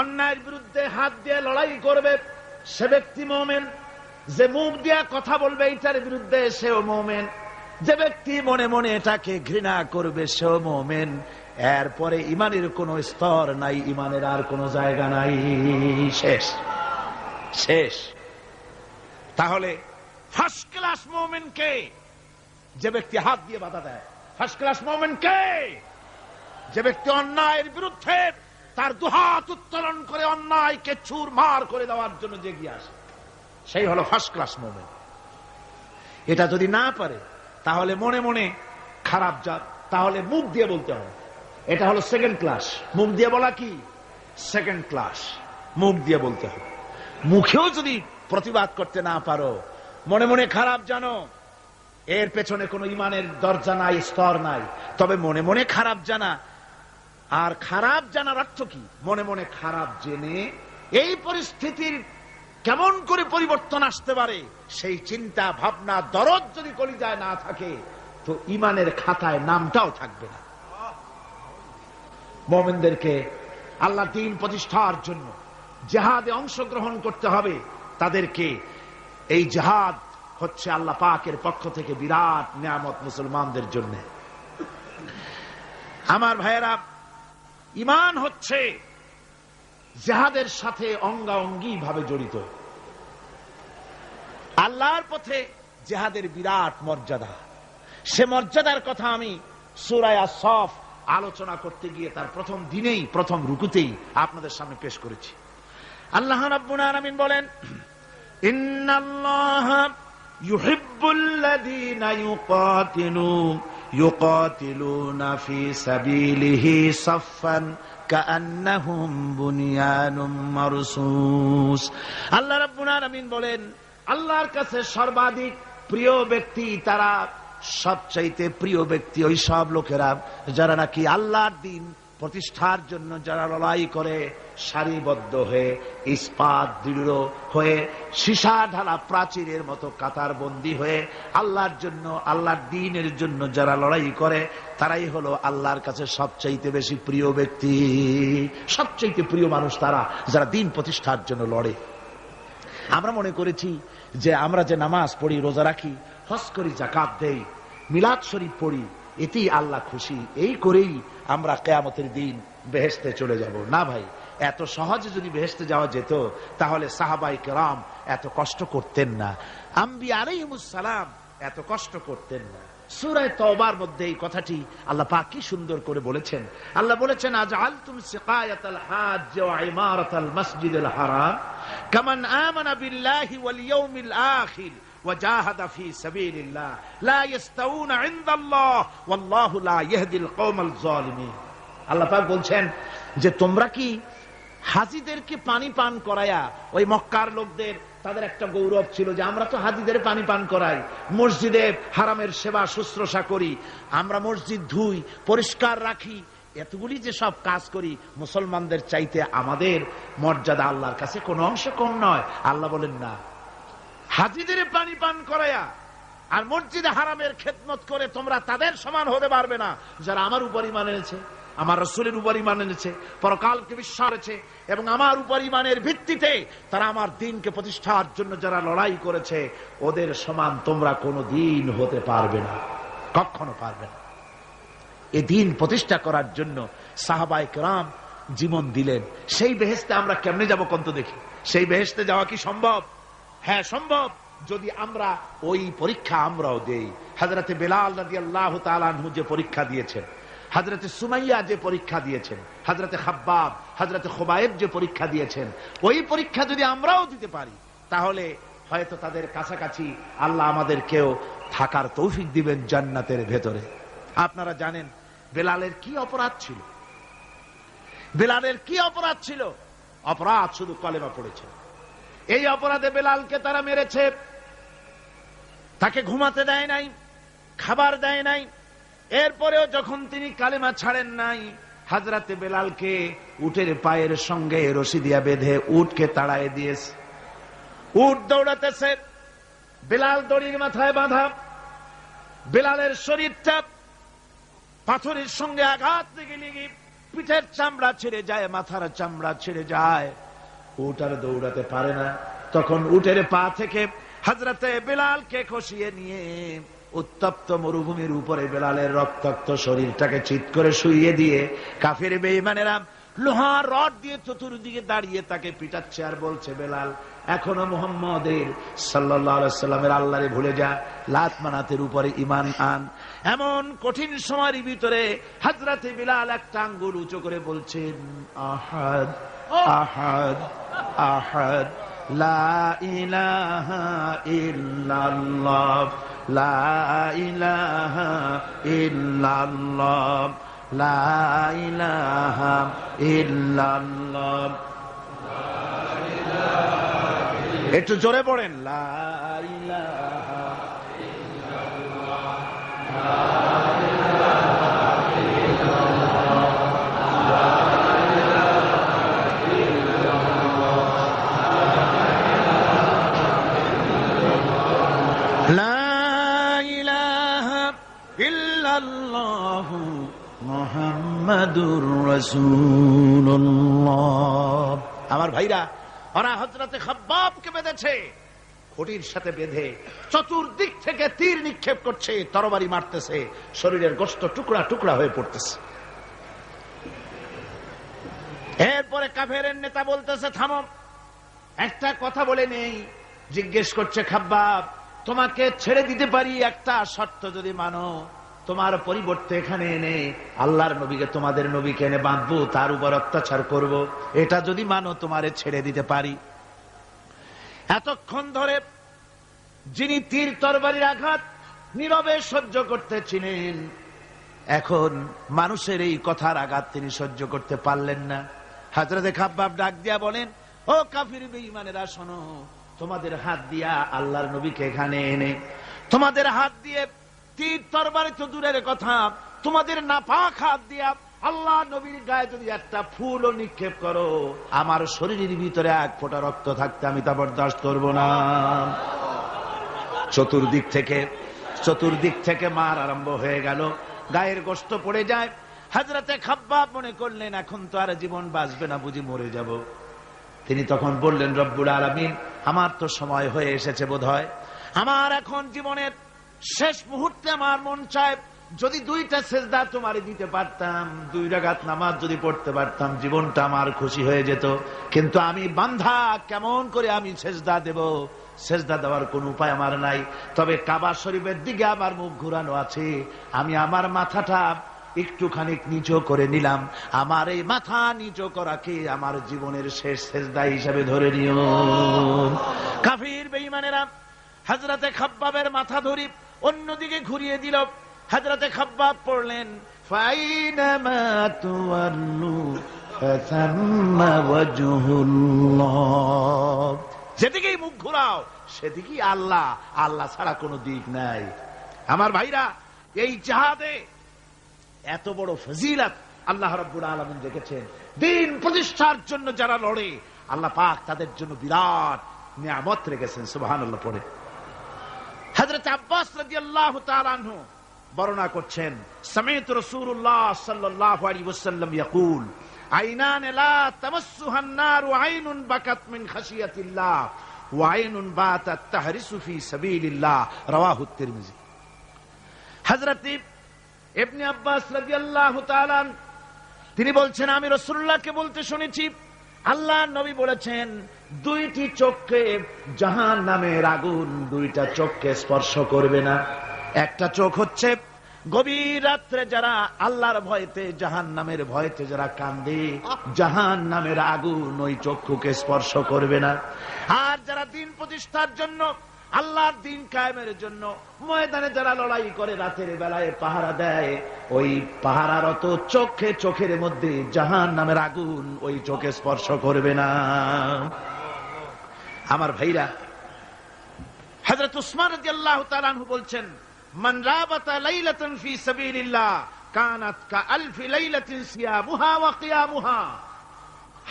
অন্যায়ের বিরুদ্ধে হাত দিয়ে লড়াই করবে সে ব্যক্তি মুমিন, যে মুখ দিয়ে কথা বলবে এটার বিরুদ্ধে সেও মুমিন, যে ব্যক্তি মনে মনে এটাকে ঘৃণা করবে সেও মুমিন। এরপরে ইমানের কোন স্তর নাই, ইমানের আর কোন জায়গা নাই, শেষ শেষ। তাহলে ফার্স্ট ক্লাস মুমিন কে? যে ব্যক্তি হাত দিয়ে বাধা দেয়। ফার্স্ট ক্লাস মুমিন কে? যে ব্যক্তি অন্যায়ের বিরুদ্ধে তার দুহাত উত্তোলন করে অন্যায়কে চুরমার করে দেওয়ার জন্য এগিয়ে আসে, সেই হলো ফার্স্ট ক্লাস মুমিন। এটা যদি না পারে তাহলে মনে মনে খারাপ জাত, তাহলে মুখ দিয়ে বলতে হবে। এটা হলো সেকেন্ড ক্লাস। মুখ দিয়ে বলা কি? Second class. মুখ দিয়ে বলতে হবে। মুখেও যদি প্রতিবাদ করতে না পারো, মনে মনে খারাপ জানো, এর পেছনে কোনো ইমানের দরজা নাই, স্তর নাই। তবে মনে মনে খারাপ জানা, আর খারাপ জানার অর্থ কি? মনে মনে খারাপ জেনে এই পরিস্থিতির কেমন করে পরিবর্তন আসতে পারে সেই চিন্তা ভাবনা দরদ যদি কলিজায় না থাকে তো ইমানের খাতায় নামটাও থাকবে না। মুমিনদেরকে আল্লাহ দ্বীন প্রতিষ্ঠার জন্য জিহাদে অংশগ্রহণ করতে হবে। তাদেরকে এই জিহাদ হচ্ছে আল্লাহ পাকের পক্ষ থেকে বিরাট নিয়ামত মুসলমানদের জন্য। আমার ভাইয়েরা, ঈমান হচ্ছে জিহাদের সাথে অঙ্গাঅঙ্গি ভাবে জড়িত। আল্লাহর পথে জিহাদের বিরাট মর্যাদা। সে মর্যাদার কথা আমি সূরা আস-সাফ আলোচনা করতে গিয়ে তার প্রথম দিনেই, প্রথম রুকুতেই আপনাদের সামনে পেশ করেছি। আল্লাহ রাব্বুল আলামিন বলেন, ইন্নাল্লাহা ইউহিব্বুল্লাযীনা ইউকাতিলুনা ফি সাবিলিহি সাফফান কাআন্নাহুম বুনিয়ানুম মারসুস। আল্লাহ রাব্বুল আলামিন বলেন, আল্লাহর কাছে সর্বাধিক প্রিয় ব্যক্তি তারা, সবচাইতে প্রিয় ব্যক্তি ওই সব লোকেরা যারা নাকি আল্লাহর দ্বীন প্রতিষ্ঠার জন্য যারা লড়াই করে সারিবদ্ধ হয়ে, ইস্পাত দৃঢ় হয়ে, সীসা ঢালা প্রাচীরের মতো কাতারবন্দী হয়ে আল্লাহর জন্য, আল্লাহর দ্বীনের জন্য যারা লড়াই করে তারাই হলো আল্লাহর কাছে সবচাইতে বেশি প্রিয় ব্যক্তি। সবচাইতে প্রিয় মানুষ তারা যারা দ্বীন প্রতিষ্ঠার জন্য লড়ে। আমরা মনে করেছি যে আমরা যে নামাজ পড়ি, রোজা রাখি, হজ করি, যাকাত দেই, মিলাদ শরীফ পড়ি, এতেই আল্লাহ খুশি, এই করেই আমরা কিয়ামতের দিন বেহেশতে চলে যাব। না ভাই, এত সহজে যদি বেহেশতে যাওয়া যেত তাহলে সাহাবায়ে কেরাম এত কষ্ট করতেন না, আম্বিয়া আলাইহিমুস সালাম এত কষ্ট করতেন না। সূরা তাওবার মধ্যে এই কথাটি আল্লাহ পাক কি সুন্দর করে বলেছেন। আল্লাহ বলেছেন, আজআলতুম সিকায়াতাল হাজ্জ ওয়া ইমারাতাল মাসজিদিল হারাম কামান আমানা বিল্লাহি ওয়াল ইয়াউমিল আখির ওয়াজাহাদা ফি সাবিলিল্লাহ লা ইস্তাউনা ইনদাল্লাহ ওয়াল্লাহু লা ইয়াহদিল কওমাল যালিমিন। আল্লাহ পাক বলছেন যে তোমরা কি হাজীদেরকে পানি পান করায়া, ওই মক্কার লোকদের তাদের একটা গৌরব ছিল যে আমরা তো হাজীদের পানি পান করাই, মসজিদে হারামের সেবা শুশ্রূষা করি, আমরা মসজিদ ধুই, পরিষ্কার রাখি, এতগুলি যে সব কাজ করি, মুসলমানদের চাইতে আমাদের মর্যাদা আল্লাহর কাছে কোনো অংশ কম নয়। আল্লাহ বলেন না, হাজীদের পানি পান করায়া আর মসজিদে হারামের খেদমত করে তোমরা তাদের সমান হতে পারবে না যারা আমার উপর ঈমান এনেছে, আমার রাসূলের উপর ঈমান এনেছে, পরকালকে বিশ্বাস করেছে এবং আমার উপর ঈমানের ভিত্তিতে তারা আমার দ্বীনকে প্রতিষ্ঠার জন্য যারা লড়াই করেছে, ওদের সমান তোমরা কোনোদিন হতে পারবে না, কখনো পারবে না। এই দ্বীন প্রতিষ্ঠা করার জন্য সাহাবায়ে কেরাম জীবন দিলেন। সেই বেহেশতে আমরা কেমনে যাব কোন তো দেখি? সেই বেহেশতে যাওয়া কি সম্ভব? হ্যাঁ সম্ভব, যদি আমরা ওই পরীক্ষা আমরাও দেই। হযরতে বেলাল রাদিয়াল্লাহু তাআলা আনহু যে পরীক্ষা দিয়েছেন, হযরতে সুমাইয়া যে পরীক্ষা দিয়েছেন, হযরতে খাব্বাব, হযরতে খুবাইব যে পরীক্ষা দিয়েছেন, ওই পরীক্ষা যদি আমরাও দিতে পারি তাহলে হয়তো তাদের কাছাকাছি আল্লাহ আমাদেরকেও থাকার তৌফিক দিবেন জান্নাতের ভেতরে। আপনারা জানেন বেলালের কি অপরাধ ছিল? বেলালের কি অপরাধ ছিল? অপরাধ শুধু কলেমা পড়েছে। এই অপরাধে বেলালকে তারা মেরেছে, তাকে ঘুমাতে দেয় নাই, খাবার দেয় নাই। এরপরেও যখন তিনি কালেমা ছাড়েন নাই, হযরতে বেলালকে উটের পায়ের সঙ্গে রশি দিয়া বেঁধে উটকে তাড়ায় দিয়েছে। উট দৌড়াতেছে, বেলাল দড়ির মাথায় বাঁধা। বেলালের শরীরটা পাথরের সঙ্গে আঘাত লেগে লেগে পিঠের চামড়া ছিঁড়ে যায়, মাথার চামড়া ছিঁড়ে যায়। উট আর দৌড়াতে পারে না। তখন উটের পা থেকে হযরতে বেলালকে খসিয়ে নিয়ে উত্তপ্ত মরুভূমির উপরে বেলালের রক্তাক্ত শরীরটাকে চিৎ করে শুইয়ে দিয়ে কাফের বেঈমানেরা লোহার রড দিয়ে চতুর্দিকে দাঁড়িয়ে তাকে পিটাচ্ছে আর বলছে, বেলাল এখনো মুহাম্মদের সাল্লাল্লাহু আলাইহি সাল্লামের আল্লাহরে ভুলে যা, লাত মানাতের উপরে ঈমান আন। এমন কঠিন সময়ের ভিতরে হযরতে বেলাল একটা আঙ্গুল উঁচু করে বলছেন, আহাদ আহাদ আহাদ লা ইলাহা ইল্লাল্লাহ লা ইলাহা ইল্লাল্লাহ লা ইলাহা ইল্লাল্লাহ। একটু জোরে পড়েন, লা ইলাহা ইল্লাল্লাহ লা ইলাহা ইল্লাল্লাহ লা ইলাহা ইল্লাল্লাহ মুহাম্মাদুর রাসূলুল্লাহ। আমার ভাইরা, ওরা হযরতে খাব্বাবকে বেঁধেছে, খুঁটির সাথে বেঁধে চতুর্দিক থেকে তীর নিক্ষেপ করছে, তরবারি মারতেছে, শরীরের গোশত টুকরা টুকরা হয়ে পড়তেছে। এরপরে কাফেরের নেতা বলতেছে, থামো, একটা কথা বলে নেই। জিজ্ঞেস করছে, খাব্বাব তোমাকে ছেড়ে দিতে পারি একটা শর্ত যদি মানো, তোমার পরিবর্তে এখানে এনে আল্লাহর নবীকে, তোমাদের নবীকে এনে বাঁধবো, তার উপর অত্যাচার করব, এটা যদি মানো তোমারে ছেড়ে দিতে পারি। এতক্ষণ ধরে যিনি তীর তরবারির আঘাত নীরবে সহ্য করতেছিলেন, এখন মানুষের এই কথার আঘাত তিনি সহ্য করতে পারলেন না। হযরতে খাব্বাব ডাক দিয়া বলেন, ও কাফির বেঈমানেরা শোনো, তোমাদের হাত দিয়া আল্লাহর নবীকে এখানে এনে, তোমাদের হাত দিয়ে তীর তরবারি তো দূরের কথা, তোমাদের নাপাক হাত দিয়া আল্লাহ নবীর গায়ে যদি একটা ফুলও নিক্ষেপ করো, আমার শরীরের ভিতরে এক ফোঁটা রক্ত থাকতে আমি তা বরদাস্ত করব না। চতুর্দিক থেকে মার আরম্ভ হয়ে গেল, গায়ের গোশত পড়ে যায়। হযরতে খাব্বাব মনে করলেন এখন তো আর জীবন বাঁচবে না, বুঝি মরে যাব। তিনি তখন বললেন, রব্বুল আলামিন আমার তো সময় হয়ে এসেছে বোধহয়, আমার এখন জীবনের শেষ মুহূর্তে আমার মন চায় যদি দুইটা সেজদা তোমারে দিতে পারতাম, 2 রাকাত নামাজ যদি পড়তে পারতাম, জীবনটা আমার খুশি হয়ে যেত। কিন্তু আমি বান্ধা, কেমন করে আমি সেজদা দেব? সেজদা দেওয়ার কোন উপায় আমার নাই। তবে কাবা শরীফের দিকে আমার মুখ ঘুরানো আছে, আমি আমার মাথাটা একটুখানি নিচু করে নিলাম, আমার এই মাথা নিচু করাকে আমার জীবনের শেষ সেজদা হিসাবে ধরে নিও। কাফির বেঈমানেরা হযরতে খাব্বাবের মাথা ধরি অন্যদিকে ঘুরিয়ে দিল। হযরতে খাব্বাব পড়লেন, ফাইনামা তুওয়াল্লু ফাসাম্মা ওয়াজহুল্লাহ, যেদিকেই মুখ ঘুরাও সেদিকেই আল্লাহ, আল্লাহ ছাড়া কোনো দিক নাই। আমার ভাইরা, এই জিহাদে এত বড় ফজিলত আল্লাহ রাব্বুল আলামিন রেখেছেন। দ্বীন প্রতিষ্ঠার জন্য যারা লড়ে, আল্লাহ পাক তাদের জন্য বিরাট নিয়ামত রেখেছেন। সুবহানাল্লাহ পড়ে হযরত আব্বাস রাদিয়াল্লাহু তাআলা আনহু বর্ণনা করছেন, সামি'তু রাসূলুল্লাহ সাল্লাল্লাহু আলাইহি ওয়াসাল্লাম ইয়াকুল, আইনান লা তামাসসুহান নার ওয়া আইনুন বাকাত মিন খাশিয়াতিল্লাহ ওয়া আইনুন বাতাত তাহরিসু ফি সাবিলিল্লাহ, রাওয়াহু তিরমিজি। হযরত ইবনে আব্বাস রাদিয়াল্লাহু তাআলা তিনি বলছেন, আমি রাসূলুল্লাহকে বলতে শুনেছি, আল্লাহর নবী বলেছেন, দুইটি চোখকে জাহান্নামের আগুন দুইটা চোখকে স্পর্শ করবে না। একটা চোখ হচ্ছে গভীর রাত্রে যারা আল্লাহর ভয়তে জাহান্নামের ভয়তে যারা কান্দে, জাহান্নামের আগুন ওই চক্ষুকে স্পর্শ করবে না। আর যারা দ্বীন প্রতিষ্ঠার জন্য, আল্লাহর দ্বীন কায়েমের জন্য ময়দানে যারা লড়াই করে, রাতের বেলায় পাহারা দেয়, ওই পাহারারত চোখের মধ্যে জাহান্নামের আগুন ওই চোখে স্পর্শ করবে না। আমার ভাইরা, হযরত উসমান রাদিয়াল্লাহু তাআলা আনহু বলছেন, মান রাবাতা লাইলাতান ফি সাবিলিল্লাহ কানাত কাআলফি লাইলাতিন সিয়ামুহা ওয়া কিয়ামুহা,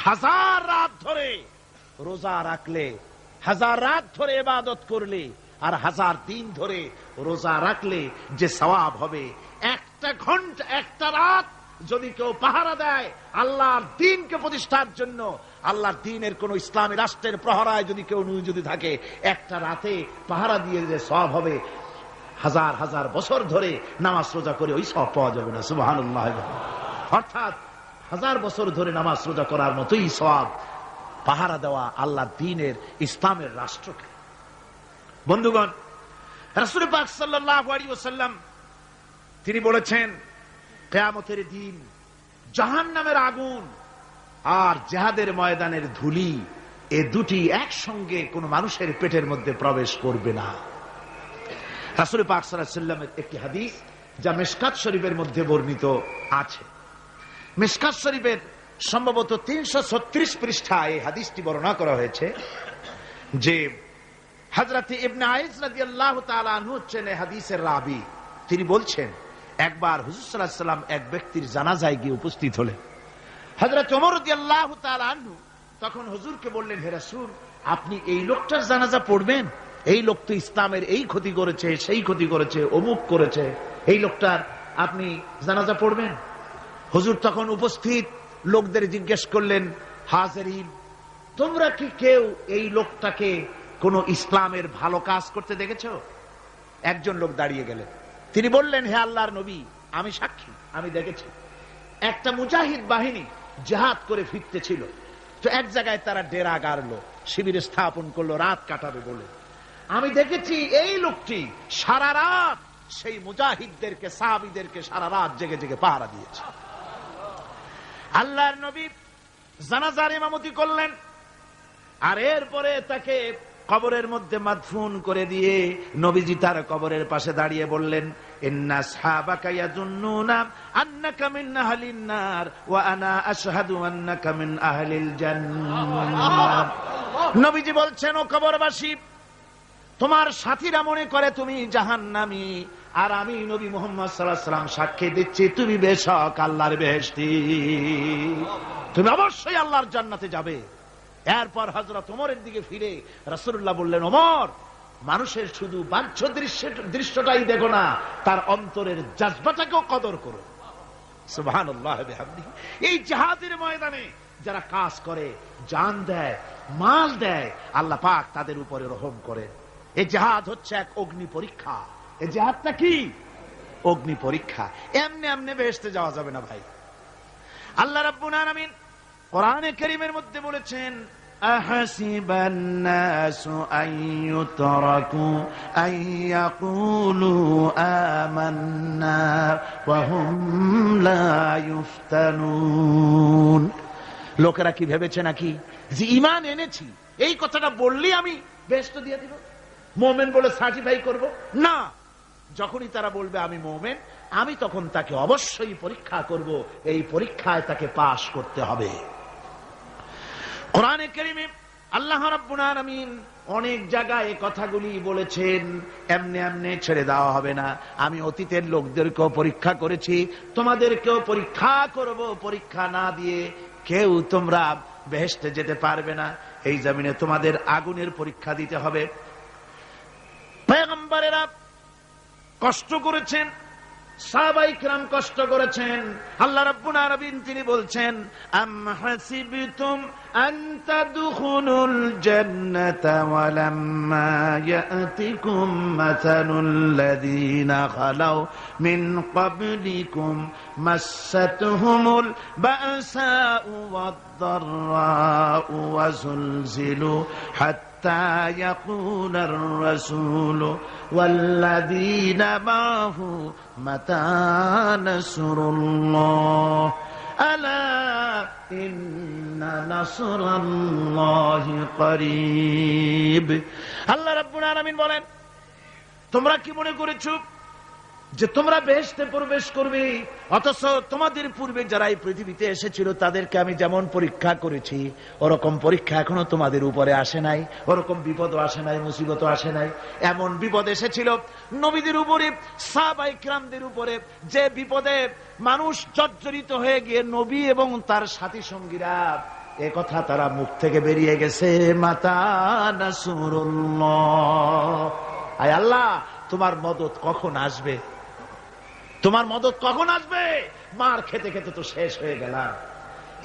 হাজার রাত ধরে রোজা রাখলে, হাজার রাত ধরে ইবাদত করলে, আর হাজার দিন ধরে রোজা রাখলে যে সওয়াব হবে, একটা ঘন্টা একটা রাত যদি কেউ পাহারা দেয় আল্লাহর দ্বীনকে প্রতিষ্ঠার জন্য, আল্লাহর দ্বীনের কোন ইসলামী রাষ্ট্রের প্রহরায় যদি কেউ যদি থাকে, একটা রাতে পাহারা দিয়ে যে সওয়াব হবে, হাজার হাজার বছর ধরে নামাজ রোজা করে ওই সওয়াব পাওয়া যাবে না। সুবহানাল্লাহ। অর্থাৎ হাজার বছর ধরে নামাজ রোজা করার মতোই সওয়াব পাহারা দেওয়া আল্লাহর দ্বীনের ইসলামের রাষ্ট্রকে। বন্ধুগণ, রাসূল পাক সাল্লাল্লাহু আলাইহি ওয়াসাল্লাম তিনি বলেছেন, কিয়ামতের দিন জাহান্নামের আগুন আর জিহাদের ময়দানের ধুলি, এ দুটি একসঙ্গে কোন মানুষের পেটের মধ্যে প্রবেশ করবে না। রাসূল পাক সাল্লাল্লাহু আলাইহি ওয়াসাল্লামের একটি হাদিস যা মিশকাত শরীফের মধ্যে বর্ণিত আছে। মিশকাত শরীফের সম্ভবত 336 পৃষ্ঠায় এই হাদিসটি বর্ণনা করা হয়েছে যে হযরত ইবনে আইস রাদিয়াল্লাহু তাআলা আনহু হচ্ছেন এই হাদিসের রাবী। তিনি বলছেন, একবার হুজুর সাল্লাল্লাহু আলাইহি ওয়াসাল্লাম এক ব্যক্তির জানাজায় গিয়ে উপস্থিত হলেন। হযরত ওমর রাদিয়াল্লাহু তাআলা আনহু তখন হুজুরকে বললেন, হে রাসূল, আপনি এই লোকটার জানাজা পড়বেন? এই লোক তো ইসলামের এই ক্ষতি করেছে, সেই ক্ষতি করেছে, অমুক করেছে, এই লোকটার আপনি জানাজা পড়বেন? হুজুর তখন উপস্থিত লোকদের জিজ্ঞেস করলেন, হাজিরিন, তোমরা কি কেউ এই লোকটাকে কোন ইসলামের ভালো কাজ করতে দেখেছো? একজন লোক দাঁড়িয়ে গেলেন, তিনি বললেন, হে আল্লাহর নবী, আমি সাক্ষী, আমি দেখেছি। একটা মুজাহিদ বাহিনী জিহাদ করে ফিরতে ছিল, তো এক জায়গায় তারা ডেরা গাড়লো, শিবির স্থাপন করলো রাত কাটাবে বলে। আমি দেখেছি এই লোকটি সারা রাত সেই মুজাহিদদেরকে, সাহাবীদেরকে সারা রাত জেগে জেগে পাহারা দিয়েছে। আল্লাহর নবী জানাজার ইমামতি করলেন, আর এরপরে তাকে কবরের মধ্যে মাদফুন করে দিয়ে নবীজি তার কবরের পাশে দাঁড়িয়ে বললেন, ইন্না আসহাবাকা ইয়াজুন্নুনা আন্নাকা মিন আহলিন নার ওয়া আনা আশহাদু আন্নাকা মিন আহলিল জান্নাহ। নবীজি বলছেন, ও কবরবাসী, তোমার সাথীরা মনে করে তুমি জাহান্নামী, আর আমি নবী মুহাম্মদ সাল্লাল্লাহু আলাইহি ওয়াসাল্লাম সাক্ষী দিচ্ছি তুমি বেশক আল্লাহর বেহেশতি, তুমি অবশ্যই আল্লাহর জান্নাতে যাবে। এরপর হযরত ওমরের দিকে ফিরে রাসূলুল্লাহ বললেন, ওমর, মানুষের শুধু বাহ্য দৃশ্যটাই দেখো না, তার অন্তরের জজবাটাকেও কদর করো। সুবহানাল্লাহ বিহামদিহি। এই জিহাদের ময়দানে যারা কাজ করে, জান দেয়, মাল দেয়, আল্লাহ পাক তাদের উপরে রহম করে। এই জিহাদ হচ্ছে এক অগ্নি পরীক্ষা। এই জিহাদটা কি? অগ্নি পরীক্ষা। এমনি এমনি বেহেশতে যাওয়া যাবে না ভাই। আল্লাহ রাব্বুল আলামিন কোরআনে কারীমের মধ্যে বলেছেন, أحسب الناس أن يتركوا أن يقولوا آمنا وهم لا يفتنون। লোকেরা কি ভেবেছে নাকি যে ঈমান এনেছি এই কথাটা বললেই আমি বেহেশত দিয়ে দিব, মুমিন বলে সার্টিফাই করব? না, যখনই তারা বলবে আমি মুমিন, আমি তখন তাকে অবশ্যই পরীক্ষা করব, এই পরীক্ষায় তাকে পাশ করতে হবে। কোরআনে কারীমে আল্লাহ রাব্বুল আলামিন অনেক জায়গায় এই কথাগুলি বলেছেন। এমনি এমনি ছেড়ে দেওয়া হবে না। আমি অতীতের লোকদেরকেও পরীক্ষা করেছি, তোমাদেরকেও পরীক্ষা করব। পরীক্ষা না দিয়ে কেউ তোমরা বেহেশতে যেতে পারবে না। এই জমিনে তোমাদের আগুনের পরীক্ষা দিতে হবে। পয়গম্বরেরা কষ্ট করেছেন, সাহাবায়ে কিরাম কষ্ট করেছেন। আল্লাহ রাব্বুল আলামিন তিনি বলছেন, আম হাসিবতুম আন তাদখুলুল জান্নাতা ওয়া লাম্মা ইয়াতিকুম মাসালুল লাযীনা খালাউ মিন ক্বাবলিকুম মাসাতহুমুল বাসাউ ওয়াদ-দাররাউ ওয়া যুলজিলু حتى يقول الرسول والذين معه متى نصر الله ألا إن نصر الله قريب। আল্লাহ রাব্বুল আলামিন বলেন, তোমরা কি মনে করেছো যে তোমরা বেহেশতে প্রবেশ করবে, অথচ তোমাদের পূর্বে যারা এই পৃথিবীতে এসেছিল তাদেরকে আমি যেমন পরীক্ষা করেছি ওরকম পরীক্ষা এখনো তোমাদের উপরে আসে নাই, ওরকম বিপদও আসে নাই, মুসিবতও আসে নাই। এমন বিপদ এসেছিল নবীদের উপরে, সাহাবায়ে কিরামদের উপরে, যে বিপদে মানুষ জর্জরিত হয়ে গিয়ে নবী এবং তার সাথী সঙ্গীরা এ কথা তারা মুখ থেকে বেরিয়ে গেছে, মাতা নাসরুল্লাহ, আয় আল্লাহ তোমার মদদ কখন আসবে, তোমার মদদ কখন আসবে? মার খেতে খেতে তো শেষ হয়ে গেলাম।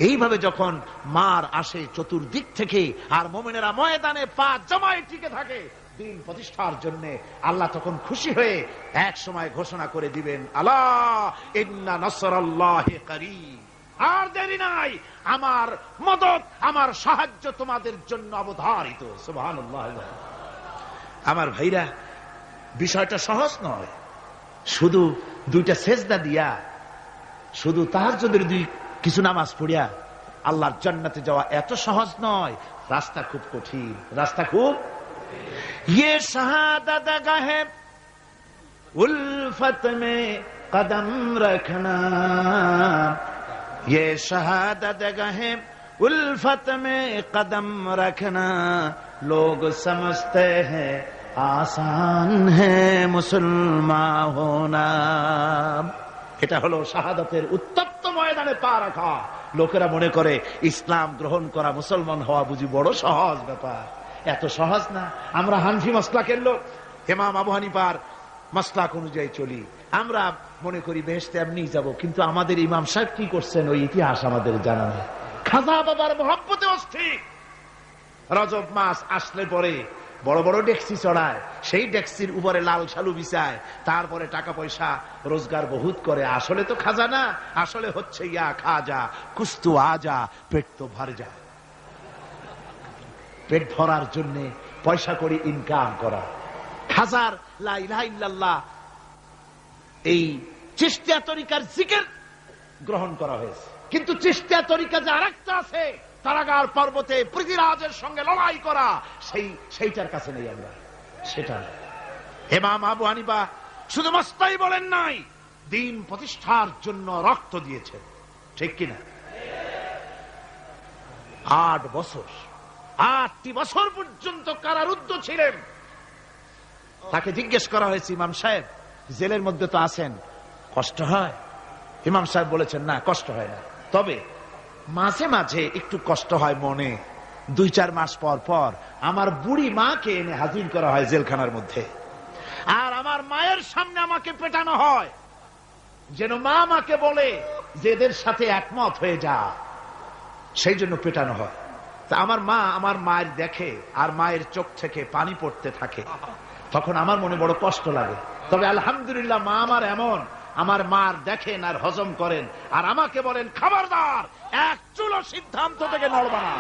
এইভাবে যখন মার আসে চতুর্দিক থেকে আর মুমিনেরা ময়দানে পা জমায়ে টিকে থাকে দিন প্রতিষ্ঠার জন্য, আল্লাহ তখন খুশি হয়ে এক সময় ঘোষণা করে দিবেন, আলা ইন্না নাসরাল্লাহি করিব, আর দেরি নাই, আমার মদদ আমার সাহায্য তোমাদের জন্য অবধারিত। সুবহানাল্লাহ। আমার ভাইরা, বিষয়টা সহজ নয়। শুধু দুইটা সেজদা দিয়া, শুধু তাহাজ্জুদের কিছু নামাজ পড়িয়া আল্লাহর জান্নাতে যাওয়া এত সহজ নয়। রাস্তা খুব কঠিন, রাস্তা খুব। ये शहादत गाहे उल्फत में कदम रखना, ये शहादत गाहे उल्फत में कदम रखना, लोग समझते हैं आसान है मुसलमान होना। এটা হলো শাহাদাতের উত্তপ্ত ময়দানে পা রাখা। লোকেরা মনে করে ইসলাম গ্রহণ করা, মুসলমান হওয়া বুঝি বড় সহজ ব্যাপার। এত সহজ না। আমরা হানফি মাসলাকের লোক, ইমাম আবু হানিফার মাসলাক অনুযায়ী চলি। আমরা মনে করি বেহেশতে এমনিই যাব, কিন্তু আমাদের ইমাম সাহেব কি করছেন ওই ইতিহাস আমাদের জানা নেই। খাজা বাবার মহব্বতে অস্থির। রজব মাস আসলে পরে বড় বড় ডেক্সি চড়ায়, সেই ডেক্সির উপরে লাল শালু বিছায়, তারপরে টাকা পয়সা রোজগার বহুত করে। আসলে তো খাজা না, আসলে হচ্ছে ইয়া খাজা কুস্তু আজা, পেট তো ভর যা। পেট ভরার জন্য পয়সা করে ইনকাম করা। খাজার লা ইলাহা ইল্লাল্লাহ এই চিশতিয়া তরিকার জিকির গ্রহণ করা হয়েছে, কিন্তু চিশতিয়া তরিকা যে আরেকটা আছে, তারাগার পর্বতে পৃথিবীরাজের সঙ্গে লড়াই করা, সেইটার কাছে নেই আমরা, সেটা না। ইমাম আবু হানিফা শুধু মাসলাই বলেন নাই, দ্বীন প্রতিষ্ঠার জন্য রক্ত দিয়েছেন, ঠিক কিনা? 8টি বছর পর্যন্ত কারারুদ্ধ ছিলেন। তাকে জিজ্ঞেস করা হয়েছে, ইমাম সাহেব জেলের মধ্যে তো আছেন, কষ্ট হয়? ইমাম সাহেব বলেছেন, না কষ্ট হয় না, তবে মাঝে মাঝে একটু কষ্ট হয় মনে। 2-4 মাস পর পর আমার বুড়ি মাকে এনে হাজির করা হয় জেলখানার মধ্যে, আর আমার মায়ের সামনে আমাকে পেটানো হয়, যেন মা আমাকে বলে যে এদের সাথে একমত হয়ে যা, সেই জন্য পেটানো হয়। তা আমার মা আমার মায়ের দেখে আর মায়ের চোখ থেকে পানি পড়তে থাকে, তখন আমার মনে বড় কষ্ট লাগে। তবে আলহামদুলিল্লাহ মা আমার এমন, আমার মার দেখেন আর হজম করেন, আর আমাকে বলেন খবরদার এক চুলো সিদ্ধান্ত থেকে নড়বা না।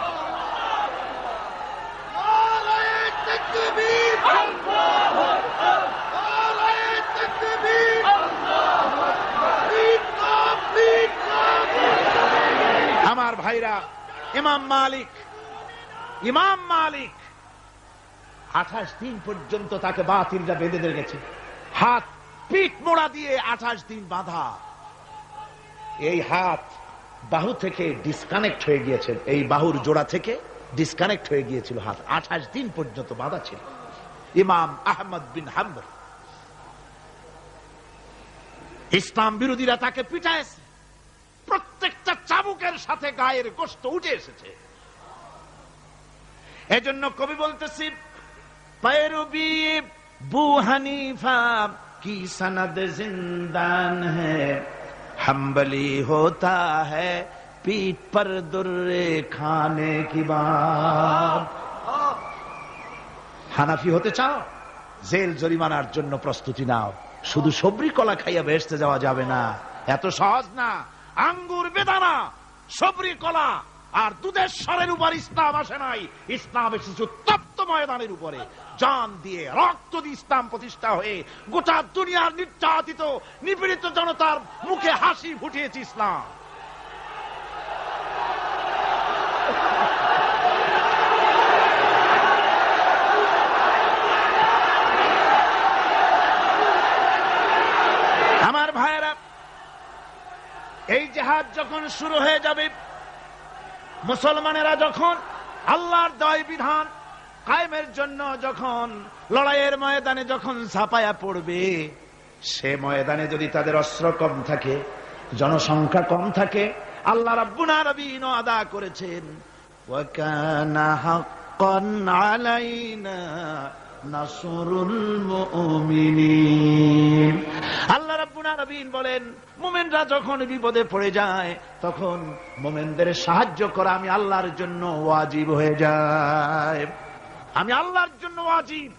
তাকবীর, নারায়ে তাকবীর, আমার ভাইরা, ইমাম মালিক 28 দিন পর্যন্ত তাকে বাতিলরা বেঁধে রেখেছে, হাত পিঠ মোড়া দিয়ে 28 দিন বাঁধা। এই হাত বাহু থেকে ডিসকানেক্ট হয়ে গিয়েছিল, এই বাহুর জোড়া থেকে ডিসকানেক্ট হয়ে গিয়েছিল হাত, 28 দিন পর্যন্ত বাঁধা ছিল। ইমাম আহমদ বিন হাম্বল, ইসলাম বিরোধীরা তাকে পিটাইছে, প্রত্যেকটা চাবুকের সাথে গায়ের গোশত উঠে এসেছে। এজন্য কবি বলতেছি, पैरुबी बू हनीफा की सनद जिंदान है, हम्बली होता है पीठ पर दुर्रे खाने की बात। হানাফি হতে চাও, জেল জরিমানার জন্য প্রস্তুতি নাও। শুধু সবরি কলা খাইয়া বেহেশতে যাওয়া যাবে না, এত সহজ না। আঙ্গুর বেদানা, সবরি কলা আর দুধের স্বরের উপর ইসলাম আসে নাই। ইসলাম এসেছে তপ্ত ময়দানের উপরে, জান দিয়ে রক্ত দিয়ে ইসলাম প্রতিষ্ঠা হয়ে গোটা দুনিয়ার নির্যাতিত নিপীড়িত জনতার মুখে হাসি ফুটিয়েছে ইসলাম। আমার ভাইয়েরা, এই জিহাদ যখন শুরু হয়ে যাবে, মুসলমানেরা যখন আল্লাহর দয় বিধান কায়েমের জন্য যখন লড়াইয়ের ময়দানে যখন ঝাঁপায়া পড়বে, সে ময়দানে যদি তাদের অস্ত্র কম থাকে, জনসংখ্যা কম থাকে, আল্লাহ রাব্বুল আলামিন আদা করেছেন, ওয়া কানা হাক্কান আলাইনা নাসরুল মুমিনিন। আল্লাহ রাব্বুল আলামিন বলেন, মুমিনরা যখন বিপদে পড়ে যায়, তখন মুমিনদের সাহায্য করা আমি আল্লাহর জন্য ওয়াজিব হয়ে যায়। আমি আল্লাহর জন্য ওয়াজিব।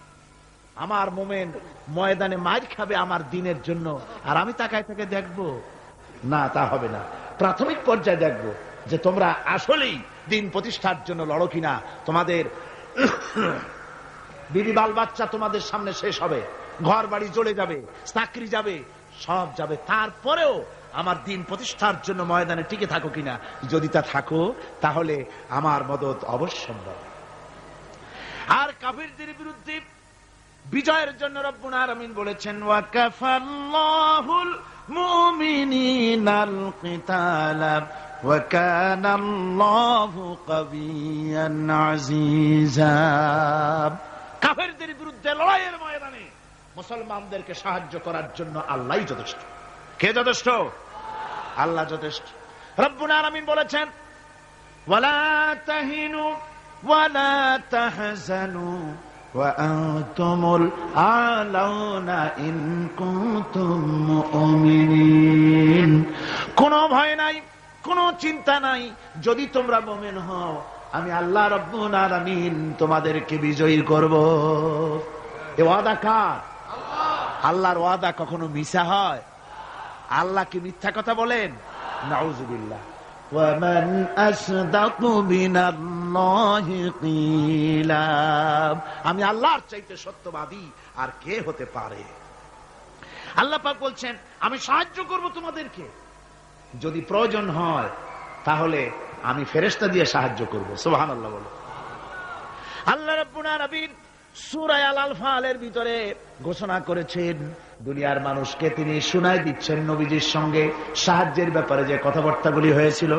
আমার মুমিন ময়দানে মার খাবে আমার দিনের জন্য, আর আমি তাকায় থেকে দেখবো না, তা হবে না। প্রাথমিক পর্যায়ে দেখবো যে তোমরা আসলেই দিন প্রতিষ্ঠার জন্য লড়ো কিনা। তোমাদের বিবি বাল বাচ্চা তোমাদের সামনে শেষ হবে, ঘর বাড়ি চলে যাবে, চাকরি যাবে, সব যাবে, তারপরেও আমার দিন প্রতিষ্ঠার জন্য ময়দানে টিকে থাকো কিনা। যদি তা থাকো, তাহলে আমার মদদ অবশ্যম্ভব। আর কাফিরদের বিরুদ্ধে বিজয়ের জন্য রব্বুল আলামিন বলেছেন, ওয়া কাফাল্লাহুল মুমিনিনাল কিতালা ওয়া কানাল্লাহু কাবিয়্যান আজিজা। কাফেরদের বিরুদ্ধে লড়াইয়ের ময়দানে মুসলমানদেরকে সাহায্য করার জন্য আল্লাহই যথেষ্ট। কে যথেষ্ট? আল্লাহ যথেষ্ট। রব্বুল আলামিন বলেছেন, ওয়ালা তাহিনু ওয়ালা তাহজানু ওয়া আনতুমুল আলাউনা ইন কুনতুম মুমিনিন। কোনো ভয় নাই, কোনো চিন্তা নাই, যদি তোমরা মুমিন হও, আমি আল্লাহ রাব্বুল আলামিন তোমাদেরকে বিজয়ী করব। এ ওয়াদা কার? আল্লাহর ওয়াদা কখনো মিথ্যা হয়? আল্লাহ কি মিথ্যা কথা বলেন? নাউযুবিল্লাহ। ওয়া মান আসদাকু মিনাল্লাহি কিলা। আমি আল্লাহর চাইতে সত্যবাদী আর কে হতে পারে? আল্লাহ পাক বলছেন, আমি সাহায্য করব তোমাদেরকে, যদি প্রয়োজন হয় তাহলে আমি ফেরেশতা দিয়ে সাহায্য করব। সুবহানাল্লাহ বলো। আল্লাহ রাব্বুল আলামিন সূরা আল-আনফালের ভিতরে ঘোষণা করেছেন, দুনিয়ার মানুষকে তিনি শুনায় দিচ্ছেন নবীজির সঙ্গে সাহায্যের ব্যাপারে যে কথাবার্তাগুলি হয়েছিল।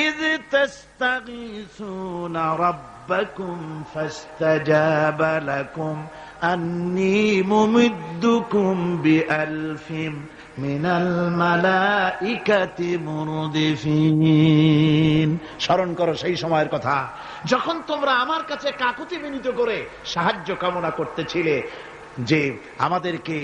ইয তাস্তাগীসুনা রাব্বাকুম ফাস্তাজাবা লাকুম আন্নী মুমিদ্দুকুম বিআলফিম মিনাল মালাইকাতি মুরদিফিন। স্মরণ করো সেই সময়ের কথা যখন তোমরা আমার কাছে কাকুতি বিনীত করে সাহায্য কামনা করতেছিলে যে আমাদেরকে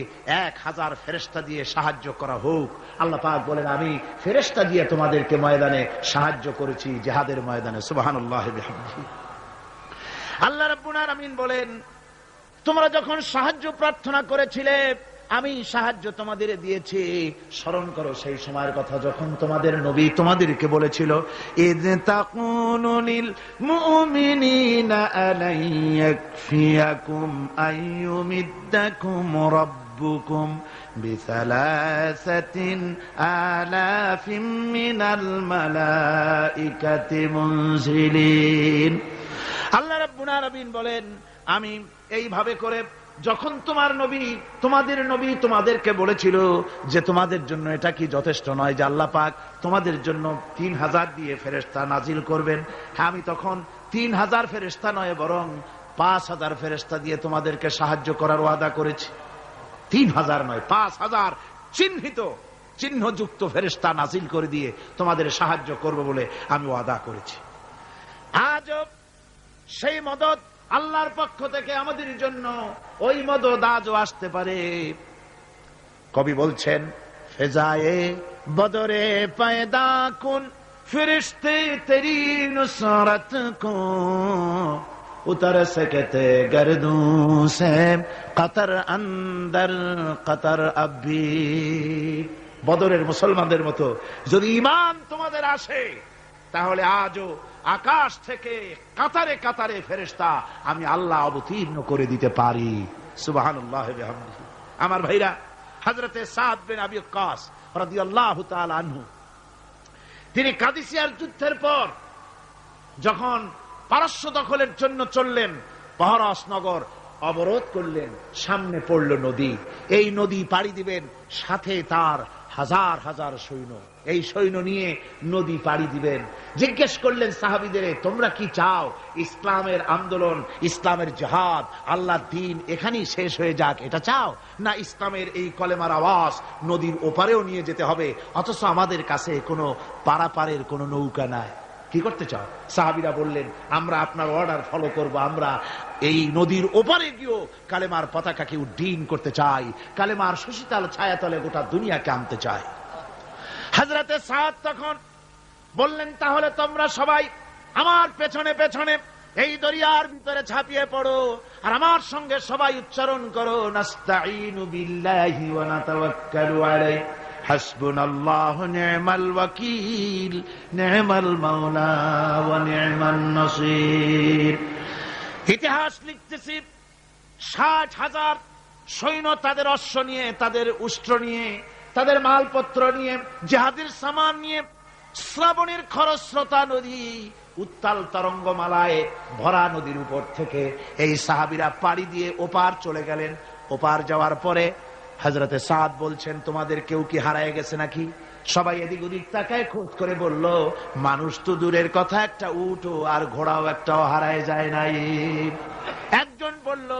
1000 ফেরেশতা দিয়ে সাহায্য করা হোক। আল্লাহ পাক বলেন, আমি ফেরেশতা দিয়ে তোমাদেরকে ময়দানে সাহায্য করেছি, জিহাদের ময়দানে। সুবহানাল্লাহ বিহামদিহি। আল্লাহ রাব্বুল আলামিন বলেন, তোমরা যখন সাহায্য প্রার্থনা করেছিলে আমি সাহায্য তোমাদের দিয়েছি। স্মরণ করো সেই সময়ের কথা যখন তোমাদের নবী তোমাদেরকে বলেছিল, ইয তাকুলু লিল মুমিনিনা আলাই ইয়াকফিয়াকুম আইয়ুমিদ্দাকুম রাব্বুকুম বিসালাসাতিন আলাফিম মিনাল মালাইকাতি মুনজিলিন। আল্লাহ রাব্বুল আলামিন বলেন, আমি এইভাবে করে যখন তোমাদের নবী তোমাদেরকে বলেছিল যে তোমাদের জন্য এটা কি যথেষ্ট নয় যে আল্লাহ পাক তোমাদের জন্য 3000 দিয়ে ফেরেশতা নাজিল করবেন, হ্যাঁ আমি তখন 3000 ফেরেশতা নয় বরং 5000 ফেরেশতা দিয়ে তোমাদেরকে সাহায্য করার ওয়াদা করেছি। 3000 নয়, 5000 চিহ্নযুক্ত ফেরেশতা নাজিল করে দিয়ে তোমাদের সাহায্য করব বলে আমি ওয়াদা করেছি। আজও সেই মদদ আল্লাহর পক্ষ থেকে আমাদের জন্য, ওই মদদ আজও আসতে পারে। কবি বলছেন, ফেজায়ে বদরে পয়দা কুন ফিরিশতে তেরি নুসরত কো উতর সকতে গর্দু সে কতর অন্দর কতর আবি। বদরের মুসলমানদের মতো যদি ঈমান তোমাদের আসে, তাহলে আজও আকাশ থেকে কাতারে কাতারে ফেরেশতা আমি আল্লাহ অবতীর্ণ করে দিতে পারি। সুবহানাল্লাহ ওয়া বিহামদিহি। আমার ভাইরা, হযরতে সাদ বিন আবি ওয়াক্কাস রাদিয়াল্লাহু তাআলা আনহু, তিনি কাদিসিয়ার যুদ্ধের পর যখন পারস্য দখলের জন্য চললেন, পারস নগর অবরোধ করলেন, সামনে পড়ল নদী। এই নদী পাড়ি দিবেন, সাথে তার হাজার হাজার সৈন্য, এই সৈন্য নিয়ে নদী পাড়ি দিবেন। জিজ্ঞেস করলেন সাহাবীদের, তোমরা কি চাও ইসলামের আন্দোলন, ইসলামের জিহাদ, আল্লাহর দ্বীন এখানেই শেষ হয়ে যাক, এটা চাও, না ইসলামের এই কলেমার আওয়াজ নদীর ওপারেও নিয়ে যেতে হবে, অথচ আমাদের কাছে কোনো পারাপারের কোনো নৌকা নাই, কি করতে চাও? সাহাবীরা বললেন, আমরা আপনার অর্ডার ফলো করব, আমরা এই নদীর ওপারে গিয়েও কালেমার পতাকাকে উড্ডীন করতে চাই, কালেমার শশীতল ছায়াতলে গোটা দুনিয়াকে আনতে চাই। হযরতে সাদ তখন বললেন, তাহলে তোমরা সবাই আমার পেছনে পেছনে এই দরিয়ার ভিতরে ঝাঁপিয়ে পড়ো, আর আমার সঙ্গে সবাই উচ্চারণ করো, নাস্তাঈনু বিল্লাহি ওয়া নাতাওয়াক্কালু আলাইহি হাসবুনাল্লাহু নি'মাল ওয়াকিল নি'মাল মাওলা ওয়া নি'মান নাসির। ইতিহাস লিখতেছি, 60,000 সৈন্য তাদের অশ্ব নিয়ে, তাদের উষ্ট্র নিয়ে, তাদের মালপত্র নিয়ে, জিহাদের সামান নিয়ে শ্রাবণের খরস্রোতা নদী, উত্তাল তরঙ্গমালায় ভরা নদীর উপর থেকে এই সাহাবীরা পাড়ি দিয়ে ওপার চলে গেলেন। ওপার যাওয়ার পরে হযরতে সাদ বলছেন, তোমাদের কেউ কি হারায় গেছে নাকি? সবাই এদিক ওদিক তাকায়, খোঁজ করে বলল, মানুষ তো দূরের কথা, একটা উট আর ঘোড়াও একটাও হারায় যায় নাই। একজন বলল,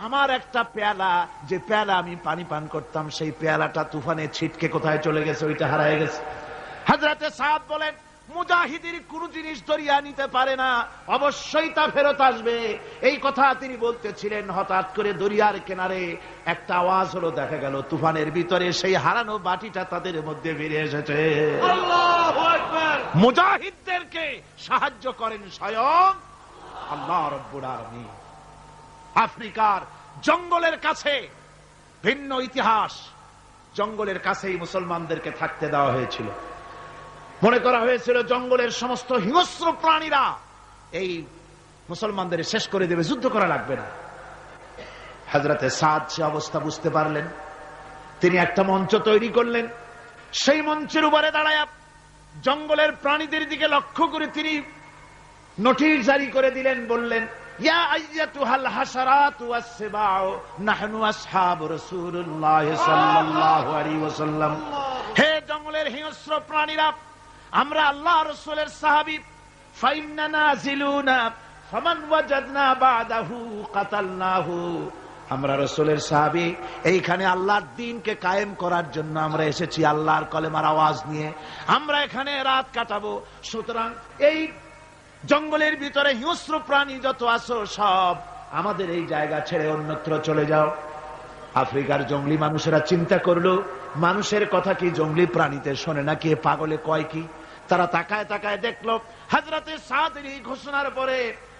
আমার একটা পেয়ালা, যে পেয়ালা আমি পানি পান করতাম, সেই পেয়ালাটা তুফানে ছিটকে কোথায় চলে গেছে, ওইটা হারায় গেছে। হযরতে সাদ বলেন, মুজাহিদের কোন জিনিস দরিয়া নিতে পারে না, অবশ্যই তা ফেরত আসবে। এই কথা তিনি বলতেছিলেন, হঠাৎ করে দরিয়ার কিনারে একটা আওয়াজ হলো, দেখা গেল তুফানের ভিতরে সেই হারানো বাটিটা তাদের মধ্যে ফিরে এসেছে। আল্লাহু আকবার। মুজাহিদদেরকে সাহায্য করেন স্বয়ং আল্লাহ রাব্বুল আলামিন। আফ্রিকার জঙ্গলের কাছে, ভিন্ন ইতিহাস, জঙ্গলের কাছেই মুসলমানদেরকে থাকতে দেওয়া হয়েছিল। মনে করা হয়েছিল জঙ্গলের সমস্ত হিংস্র প্রাণীরা এই মুসলমানদের শেষ করে দেবে, যুদ্ধ করা লাগবে না। হযরতে সাদ সে অবস্থা বুঝতে পারলেন, তিনি একটা মঞ্চ তৈরি করলেন। সেই মঞ্চের উপরে দাঁড়ায় জঙ্গলের প্রাণীদের দিকে লক্ষ্য করে তিনি নোটিশ জারি করে দিলেন, বললেন, ইয়া আইয়াতুহাল হাশারাতু ওয়াস-সিবাউ নাহনু আসহাবু রাসূলুল্লাহ সাল্লাল্লাহু আলাইহি ওয়াসাল্লাম। হে জঙ্গলের হিংস্র প্রাণীরা, আমরা আল্লাহ রাসূলের সাহাবী, ফাইন্না নাজিলুনা ফামান ওয়াজাদনা বাদাহু কাতালনাহু। আমরা রাসূলের সাহাবী, এইখানে আল্লাহর দ্বীনকে কায়েম করার জন্য আমরা এসেছি, আল্লাহর কলেমার আওয়াজ নিয়ে আমরা এখানে রাত কাটাবো। সুতরাং এই জঙ্গলের ভিতরে হিংস্র প্রাণী যত আছো, সব আমাদের এই জায়গা ছেড়ে অন্যত্র চলে যাও। আফ্রিকার জঙ্গলি মানুষেরা চিন্তা করলো, মানুষের কথা কি জঙ্গলি প্রাণীতে শোনে নাকি, পাগলে কয় কি? তারা তাকায় তাকায় দেখলো, হযরতে সাদের এই ঘোষণার পরে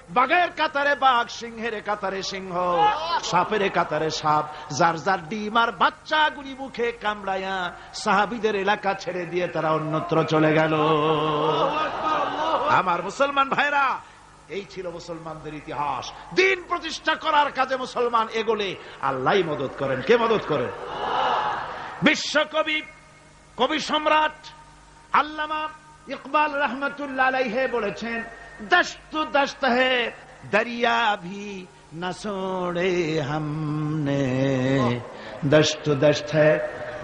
বাঘের কাতারে বাঘ, সিংহের কাতারে সিংহ, সাপের কাতারে সাপ, যার যার ডিম আর বাচ্চাগুলি মুখে কামড়াইয়া সাহাবীদের এলাকা ছেড়ে দিয়ে তারা অন্যত্র চলে গেল। আমার মুসলমান ভাইরা, এই ছিল মুসলমানদের ইতিহাস। দিন প্রতিষ্ঠা করার কাজে মুসলমান এগোলে আল্লাহ মদত করেন। কে মদত করেন? বিশ্বকবি, কবি সম্রাট আল্লামা ইকবাল রহমতুল্লাহ আলাইহি বলেছেন, দশত দশত है दरिया भी न छोड़े हमने, दशत दश्त है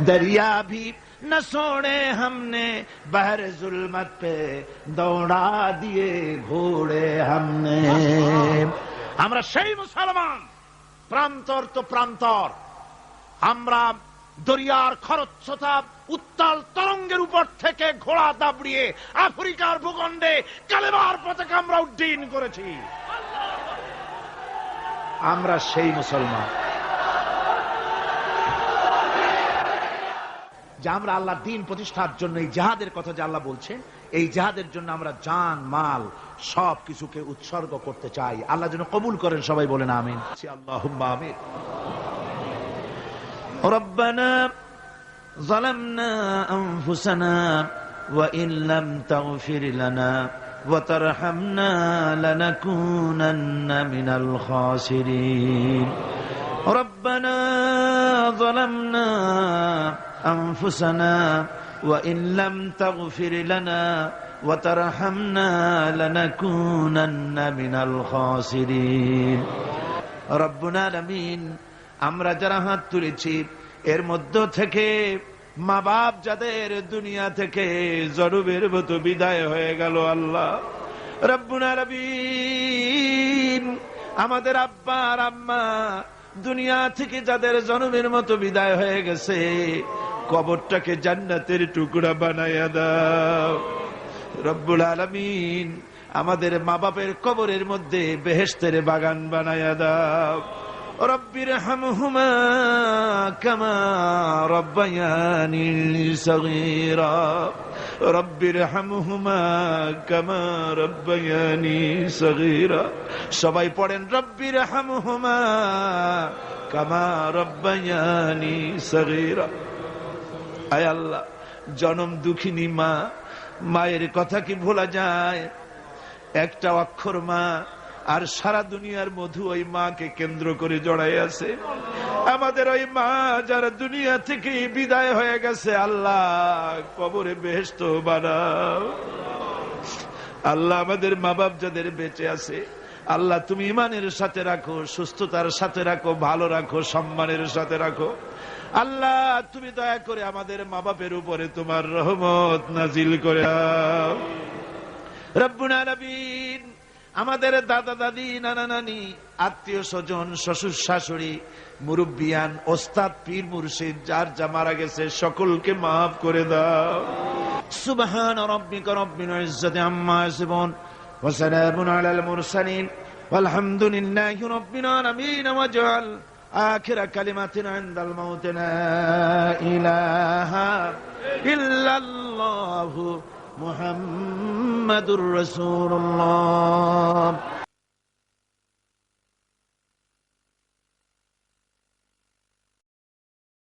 दरिया भी न छोड़े हमने, बहर जुल्मत पे दौड़ा दिए घोड़े हमने। আমরা সেই মুসলমান, প্রান্তর তো প্রান্তর, আমরা দরিয়ার খরস্রোতা উত্তাল তরঙ্গের উপর থেকে ঘোড়া দাবড়িয়ে আফ্রিকার ভূখণ্ডে কালেমার পতাকা আমরা উড্ডীন করেছি। আমরা সেই মুসলমান যে আমরা আল্লাহর দ্বীন প্রতিষ্ঠার জন্য এই জিহাদের কথা যে আল্লাহ বলছেন, এই জিহাদের জন্য আমরা জান মাল সব কিছুকে উৎসর্গ করতে চাই। আল্লাহ যেন কবুল করেন। সবাই বলেন আমিন। আল্লাহুম্মা আমিন। ربنا ظلمنا أنفسنا وإن لم تغفر لنا وترحمنا لنكونن من الخاسرين ربنا ظلمنا أنفسنا وإن لم تغفر لنا وترحمنا لنكونن من الخاسرين رب العالمين আমরা যারা হাত তুলেছি এর মধ্য থেকে মা বাপ যাদের দুনিয়া থেকে জরুবের মতো বিদায় হয়ে গেল, আল্লাহ রব্বুল আলামিন আমাদের আব্বা আর আম্মা দুনিয়া থেকে যাদের জনমের মতো বিদায় হয়ে গেছে, কবরটাকে জান্নাতের টুকরা বানাইয়া দাও রব্বুল আলামিন। আমাদের মা বাপের কবরের মধ্যে বেহেশতের বাগান বানাইয়া দাও। রব্বির হামহুমা কামা রব্বায়ানি সগীরা, রব্বির হামহুমা কামা রব্বায়ানি সগীরা। সবাই পড়েন রব্বির হামহুমা কামা রব্বায়ানি সগীরা। আয় আল্লাহ, জনম দুঃখিনী মা, মায়ের কথা কি ভোলা যায়? একটা অক্ষর মা, আর সারা দুনিয়ার মধু ওই মাকে কেন্দ্র করে জড়াই আছে। আমাদের ওই মা যারা দুনিয়া থেকে বিদায় হয়ে গেছে, আল্লাহ কবরে বেহেশত বানাও। আল্লাহ আমাদের মা বাপ যাদের বেঁচে আছে, আল্লাহ তুমি ইমানের সাথে রাখো, সুস্থতার সাথে রাখো, ভালো রাখো, সম্মানের সাথে রাখো। আল্লাহ তুমি দয়া করে আমাদের মা বাপের উপরে তোমার রহমত নাজিল করে দাও রব্বুল আলামিন। আমাদের দাদা দাদি, নানা নানি, আত্মীয় স্বজন, শ্বশুর শাশুড়ি, মুরব্বিয়ান, ওস্তাদ, পীর মুর্শিদ যার যা মারা গেছে সকলকে মাফ করে দাও। সুবহান রাব্বিকা রব্বিল ইজ্জাতি আম্মা ইয়াসিফুন ওয়া সালামুন আলাল মুরসালিন ওয়ালহামদুলিল্লাহি রাব্বিল আলামিন। ওয়াজআল আখিরা কালিমাতিনা ইনদাল মাউত লা ইলাহা ইল্লাল্লাহু মুহাম্মাদুর রাসূলুল্লাহ।